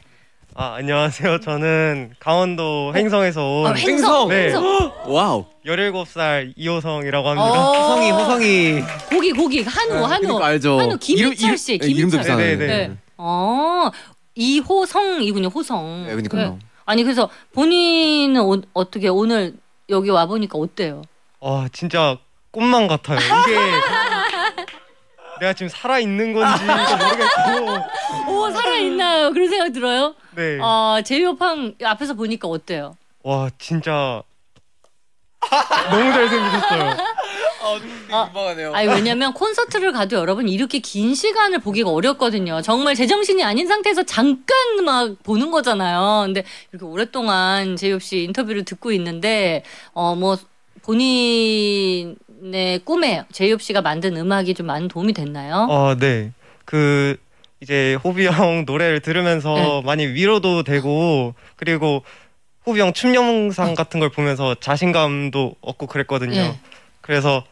안녕하세요. 저는 강원도 횡성에서 온 횡성. 네. 와우. 17살 이호성이라고 합니다. 호성이. 고기 한우. 그러니까 알죠. 한우 김희철 씨. 이름도 비슷하네. 네. 이호성이군요. 호성. 네, 그러니까요. 네. 아니 그래서 본인은 어떻게 오늘 여기 와 보니까 어때요? 진짜 꿈만 같아요. 이게 내가 지금 살아 있는 건지 모르겠고. 살아 있나요? 그런 생각 들어요? 네. 제이홉 앞에서 보니까 어때요? 와 진짜 너무 잘생기셨어요. 민망하네요. 아니 왜냐면 콘서트를 가도 여러분 이렇게 긴 시간을 보기가 어렵거든요. 정말 제정신이 아닌 상태에서 잠깐 막 보는 거잖아요. 근데 이렇게 오랫동안 제이홉 씨 인터뷰를 듣고 있는데 뭐 본인의 꿈에 제이홉 씨가 만든 음악이 좀 많은 도움이 됐나요? 네. 이제 호비 형 노래를 들으면서 많이 위로도 되고 그리고 호비 형 춤 영상 같은 걸 보면서 자신감도 얻고 그랬거든요. 그래서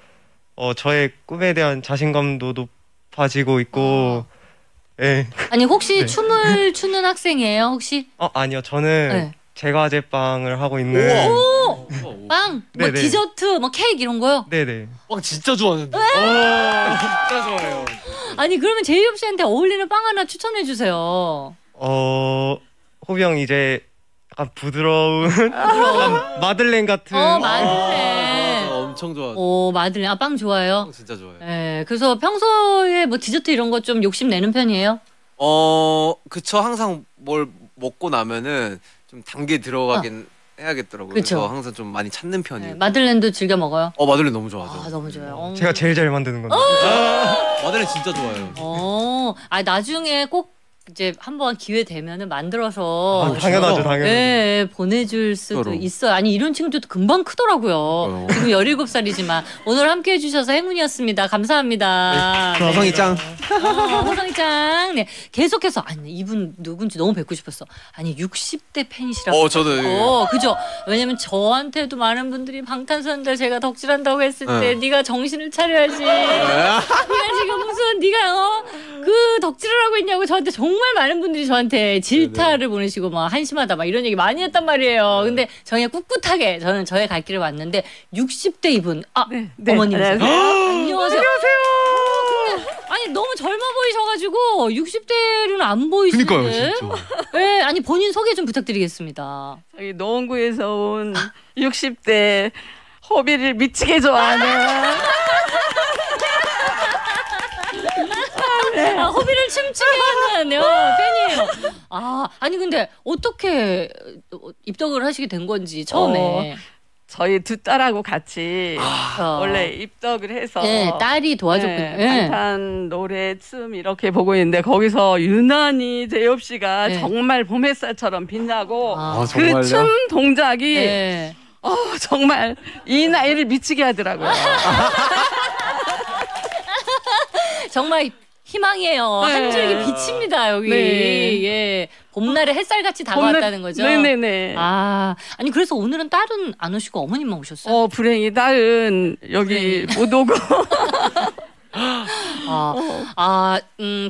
저의 꿈에 대한 자신감도 높아지고 있고. 아니 혹시 춤을 추는 학생이에요 혹시? 아니요. 저는 제과제빵을 하고 있는. 빵? 뭐 디저트, 뭐 케이크 이런 거요? 네네. 빵 진짜 좋아하는데. 진짜 좋아해요. 아니 그러면 제이홉 씨한테 어울리는 빵 하나 추천해 주세요. 호비 형 이제 약간 부드러운 약간 마들렌 같은. 마들렌. 엄청 좋아. 마들렌. 빵 좋아요? 빵 진짜 좋아요. 네. 그래서 평소에 뭐 디저트 이런 거 좀 욕심 내는 편이에요? 그쵸. 항상 뭘 먹고 나면은 좀 단 게 들어가긴 해야겠더라고요. 그쵸. 그래서 항상 좀 많이 찾는 편이에요. 마들렌도 즐겨 먹어요? 마들렌 너무 좋아하죠. 너무 좋아요. 제가 제일 잘 만드는 건데. 마들렌 진짜 좋아해요. 나중에 꼭 이제 한번 기회 되면은 만들어서 당연하죠. 네, 보내줄 수도 있어요. 아니 이런 친구들도 금방 크더라고요. 지금 17살이지만 오늘 함께 해주셔서 행운이었습니다. 감사합니다. 호성이 짱. 호성이 짱. 네, 계속해서 이분 누군지 너무 뵙고 싶었어. 아니 60대 팬이시라고. 저도. 그죠. 왜냐면 저한테도 많은 분들이 방탄소년단 제가 덕질한다고 했을 때 네가 정신을 차려야지. 네가 지금 무슨 네가 그 덕질을 하고 있냐고 저한테 정말 많은 분들이 저한테 질타를 보내시고 막 한심하다 막 이런 얘기 많이 했단 말이에요. 근데 저희 꿋꿋하게 저는 저의 갈 길을 왔는데 60대 이분 어머님 안녕하세요. 아니 너무 젊어 보이셔가지고 60대는 안 보이시는데. 그러니까요, 진짜. 네, 아니 본인 소개 좀 부탁드리겠습니다. 저기 노원구에서 온 60대 호비를 미치게 좋아하는. 호비를 춤추게 하는 팬이에요. 아니 근데 어떻게 입덕을 하시게 된 건지 처음에. 저희 두 딸하고 같이 원래 입덕을 해서 딸이 도와줬군요. 방탄 노래 춤 이렇게 보고 있는데 거기서 유난히 제이홉 씨가 정말 봄 햇살처럼 빛나고 그 춤 동작이 정말 이 나이를 미치게 하더라고요. 정말 희망이에요. 한 줄기 빛입니다 여기. 예. 봄날에 햇살같이 다가왔다는 거죠. 네네네. 아니 그래서 오늘은 딸은 안 오시고 어머님만 오셨어요? 불행히 딸은 여기 못 오고.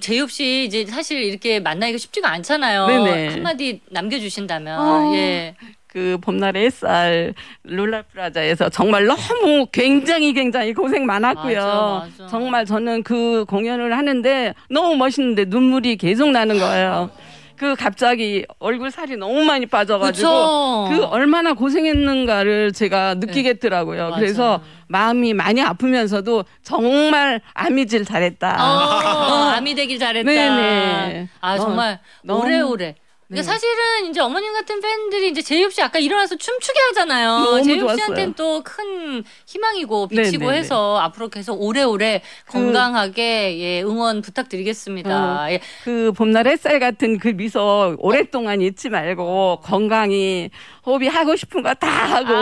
제이홉 씨 이제 사실 이렇게 만나기가 쉽지가 않잖아요. 네네. 한마디 남겨주신다면. 그 봄날의 햇살 룰라프라자에서 정말 너무 굉장히 고생 많았고요. 맞아. 정말 저는 그 공연을 하는데 너무 멋있는데 눈물이 계속 나는 거예요. 그 갑자기 얼굴 살이 너무 많이 빠져가지고 그쵸. 그 얼마나 고생했는가를 제가 느끼겠더라고요. 네. 그래서 마음이 많이 아프면서도 정말 아미질 잘했다. 아미 되길 잘했다. 네네. 정말 오래오래. 그러니까 사실은 이제 어머님 같은 팬들이 이제 제이홉 씨 아까 일어나서 춤추게 하잖아요. 너무 제이홉 씨한테는 또 큰 희망이고 빛이고 네네네. 해서 앞으로 계속 오래오래 건강하게 응원 부탁드리겠습니다. 예. 그 봄날 햇살 같은 그 미소 오랫동안 잊지 말고 건강히 호흡이 하고 싶은 거 다 하고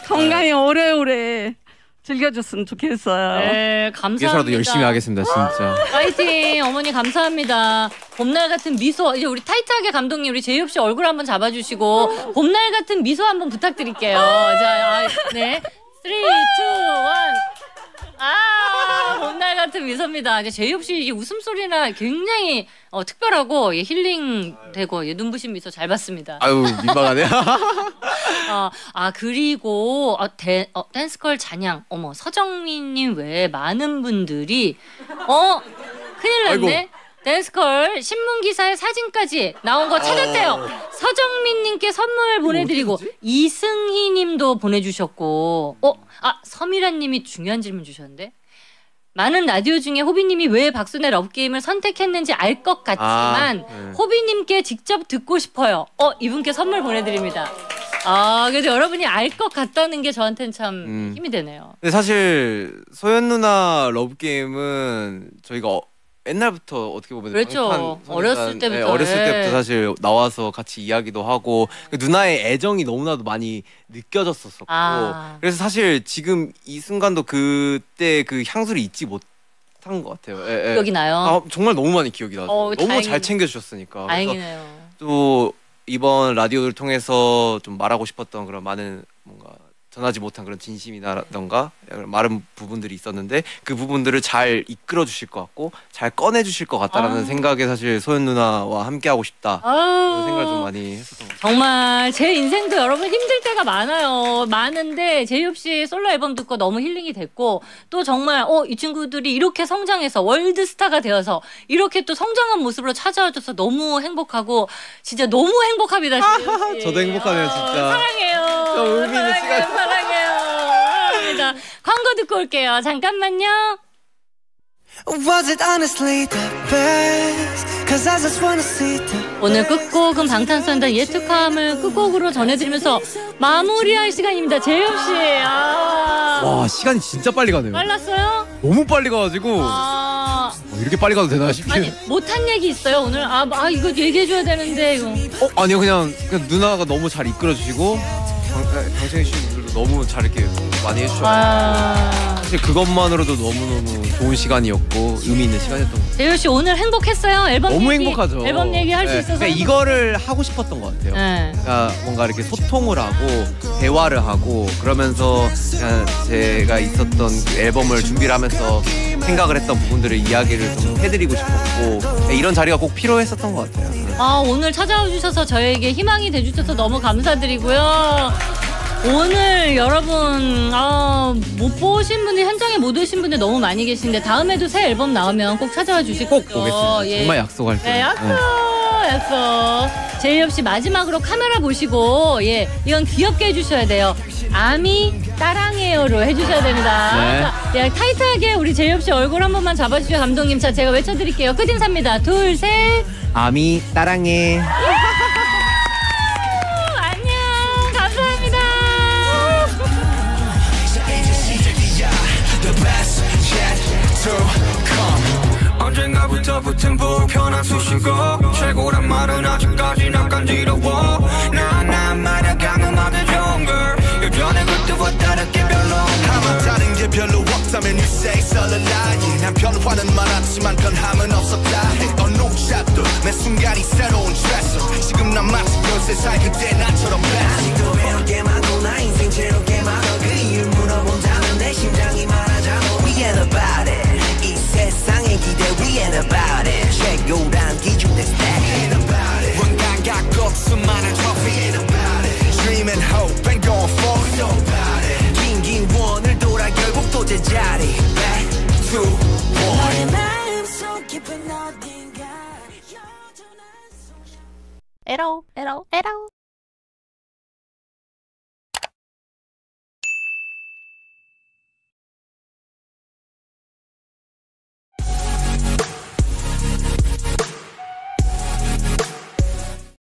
건강히 오래오래 즐겨줬으면 좋겠어요. 네, 감사합니다. 위해서라도 열심히 하겠습니다, 진짜. 파이팅, 어머니 감사합니다. 봄날 같은 미소, 이제 우리 타이트하게 감독님, 우리 제이홉 씨 얼굴 한번 잡아주시고 봄날 같은 미소 한번 부탁드릴게요. 자, 네, 3, 2, 1. 봄날 같은 미소입니다. 이제 제이홉 씨 이게 웃음소리나 굉장히 특별하고 힐링되고 눈부신 미소 잘 봤습니다. 아유, 민망하네요. 그리고 댄스컬 잔양 서정민님 외에 많은 분들이 큰일 났네. 아이고. 댄스컬 신문 기사에 사진까지 나온 거 찾았대요. 서정민님께 선물 보내드리고 이승희님도 보내주셨고 서미라님이 중요한 질문 주셨는데. 많은 라디오 중에 호비님이 왜 박순의 러브게임을 선택했는지 알 것 같지만 호비님께 직접 듣고 싶어요. 이분께 선물 보내드립니다. 그래도 여러분이 알 것 같다는 게 저한테는 참 힘이 되네요. 근데 사실 소연 누나 러브게임은 저희가 옛날부터 어떻게 보면 그렇죠. 어렸을 때부터 사실 나와서 같이 이야기도 하고 누나의 애정이 너무나도 많이 느껴졌었고 그래서 사실 지금 이 순간도 그때 그 향수를 잊지 못한 것 같아요. 기억이 나요? 정말 너무 많이 기억이 나서 너무 다행이네. 잘 챙겨주셨으니까. 다행이네요. 또 이번 라디오를 통해서 좀 말하고 싶었던 그런 많은 뭔가 전하지 못한 그런 진심이라던가 많은 부분들이 있었는데 그 부분들을 잘 이끌어 주실 것 같고 잘 꺼내 주실 것 같다라는 생각에 사실 소연 누나와 함께 하고 싶다 그런 생각을 좀 많이 했었던 것 같아요. 정말 제 인생도 여러분 힘들 때가 많은데 제이홉 씨 솔로 앨범 듣고 너무 힐링이 됐고 또 정말 이 친구들이 이렇게 성장해서 월드스타가 되어서 이렇게 또 성장한 모습으로 찾아와줘서 너무 행복하고 진짜 너무 행복합니다. 제이홉 씨. 저도 행복하네요, 진짜. 사랑해요. 저 의미 있는 시간. 사랑해요. 광고 듣고 올게요. 잠깐만요. Was it honestly the best? Cause I just wanna see the 오늘 끝곡은 방탄소년단 예투캄을 끝곡으로 전해드리면서 마무리할 시간입니다. 제이홉 씨. 와, 시간이 진짜 빨리 가네요. 빨랐어요? 너무 빨리 가가지고 이렇게 빨리 가도 되나 싶긴. 아니 못한 얘기 있어요 오늘? 이거 얘기해줘야 되는데 이거. 아니요, 그냥 누나가 너무 잘 이끌어주시고 방청해 주신 분들도 너무 잘 이렇게 많이 해주셔서 사실 그것만으로도 너무너무 좋은 시간이었고 의미 있는 시간이었던 것 같아요. 제이홉 씨 오늘 행복했어요? 앨범 너무 얘기, 행복하죠. 앨범 얘기 할 수 있어서. 그러니까 이거를 하고 싶었던 것 같아요. 그러니까 뭔가 이렇게 소통을 하고 대화를 하고 그러면서 그냥 제가 있었던 그 앨범을 준비를 하면서 생각을 했던 부분들을 이야기를 좀 해드리고 싶었고 이런 자리가 꼭 필요했었던 것 같아요. 오늘 찾아와 주셔서 저에게 희망이 돼주셔서 너무 감사드리고요. 오늘 여러분 못 보신 분들 현장에 못 오신 분들 너무 많이 계신데 다음에도 새 앨범 나오면 꼭 찾아와 주시고 꼭 보겠습니다. 정말 약속할게요. 네, 약속. 제이홉 씨 마지막으로 카메라 보시고 이건 귀엽게 해주셔야 돼요. 아미 따랑해요로 해주셔야 됩니다. 자, 타이트하게 우리 제이홉 씨 얼굴 한 번만 잡아주시죠 감독님. 자, 제가 외쳐드릴게요. 끝인사입니다. 둘, 셋. 아미 따랑해. 안녕. 감사합니다. 언젠가부터 붙은 불편한 수식어 최고란 말은 아직까지 난 간지러워 난 말야 강음하게 좋은 걸 예전에 그때와 다르게 별로 아마 다른 게 별로 없다면 you say so lying 난 변화는 많았지만 변함은 없었다 해 어느 샷도 매 순간이 새로운 트레서 지금 난 마치 그 세상 그때 나처럼 아직도 배울 게 많고 나 인생 채울 게 많아 그 이유를 물어본다면 내 심장이 말하자고 We ain't about it 이 세상의 기대 We ain't about it 최고란 기준 내 스타일 We ain't about it 원감각 없음 제자리 back to one 너의 마음속 깊은 어딘가 에러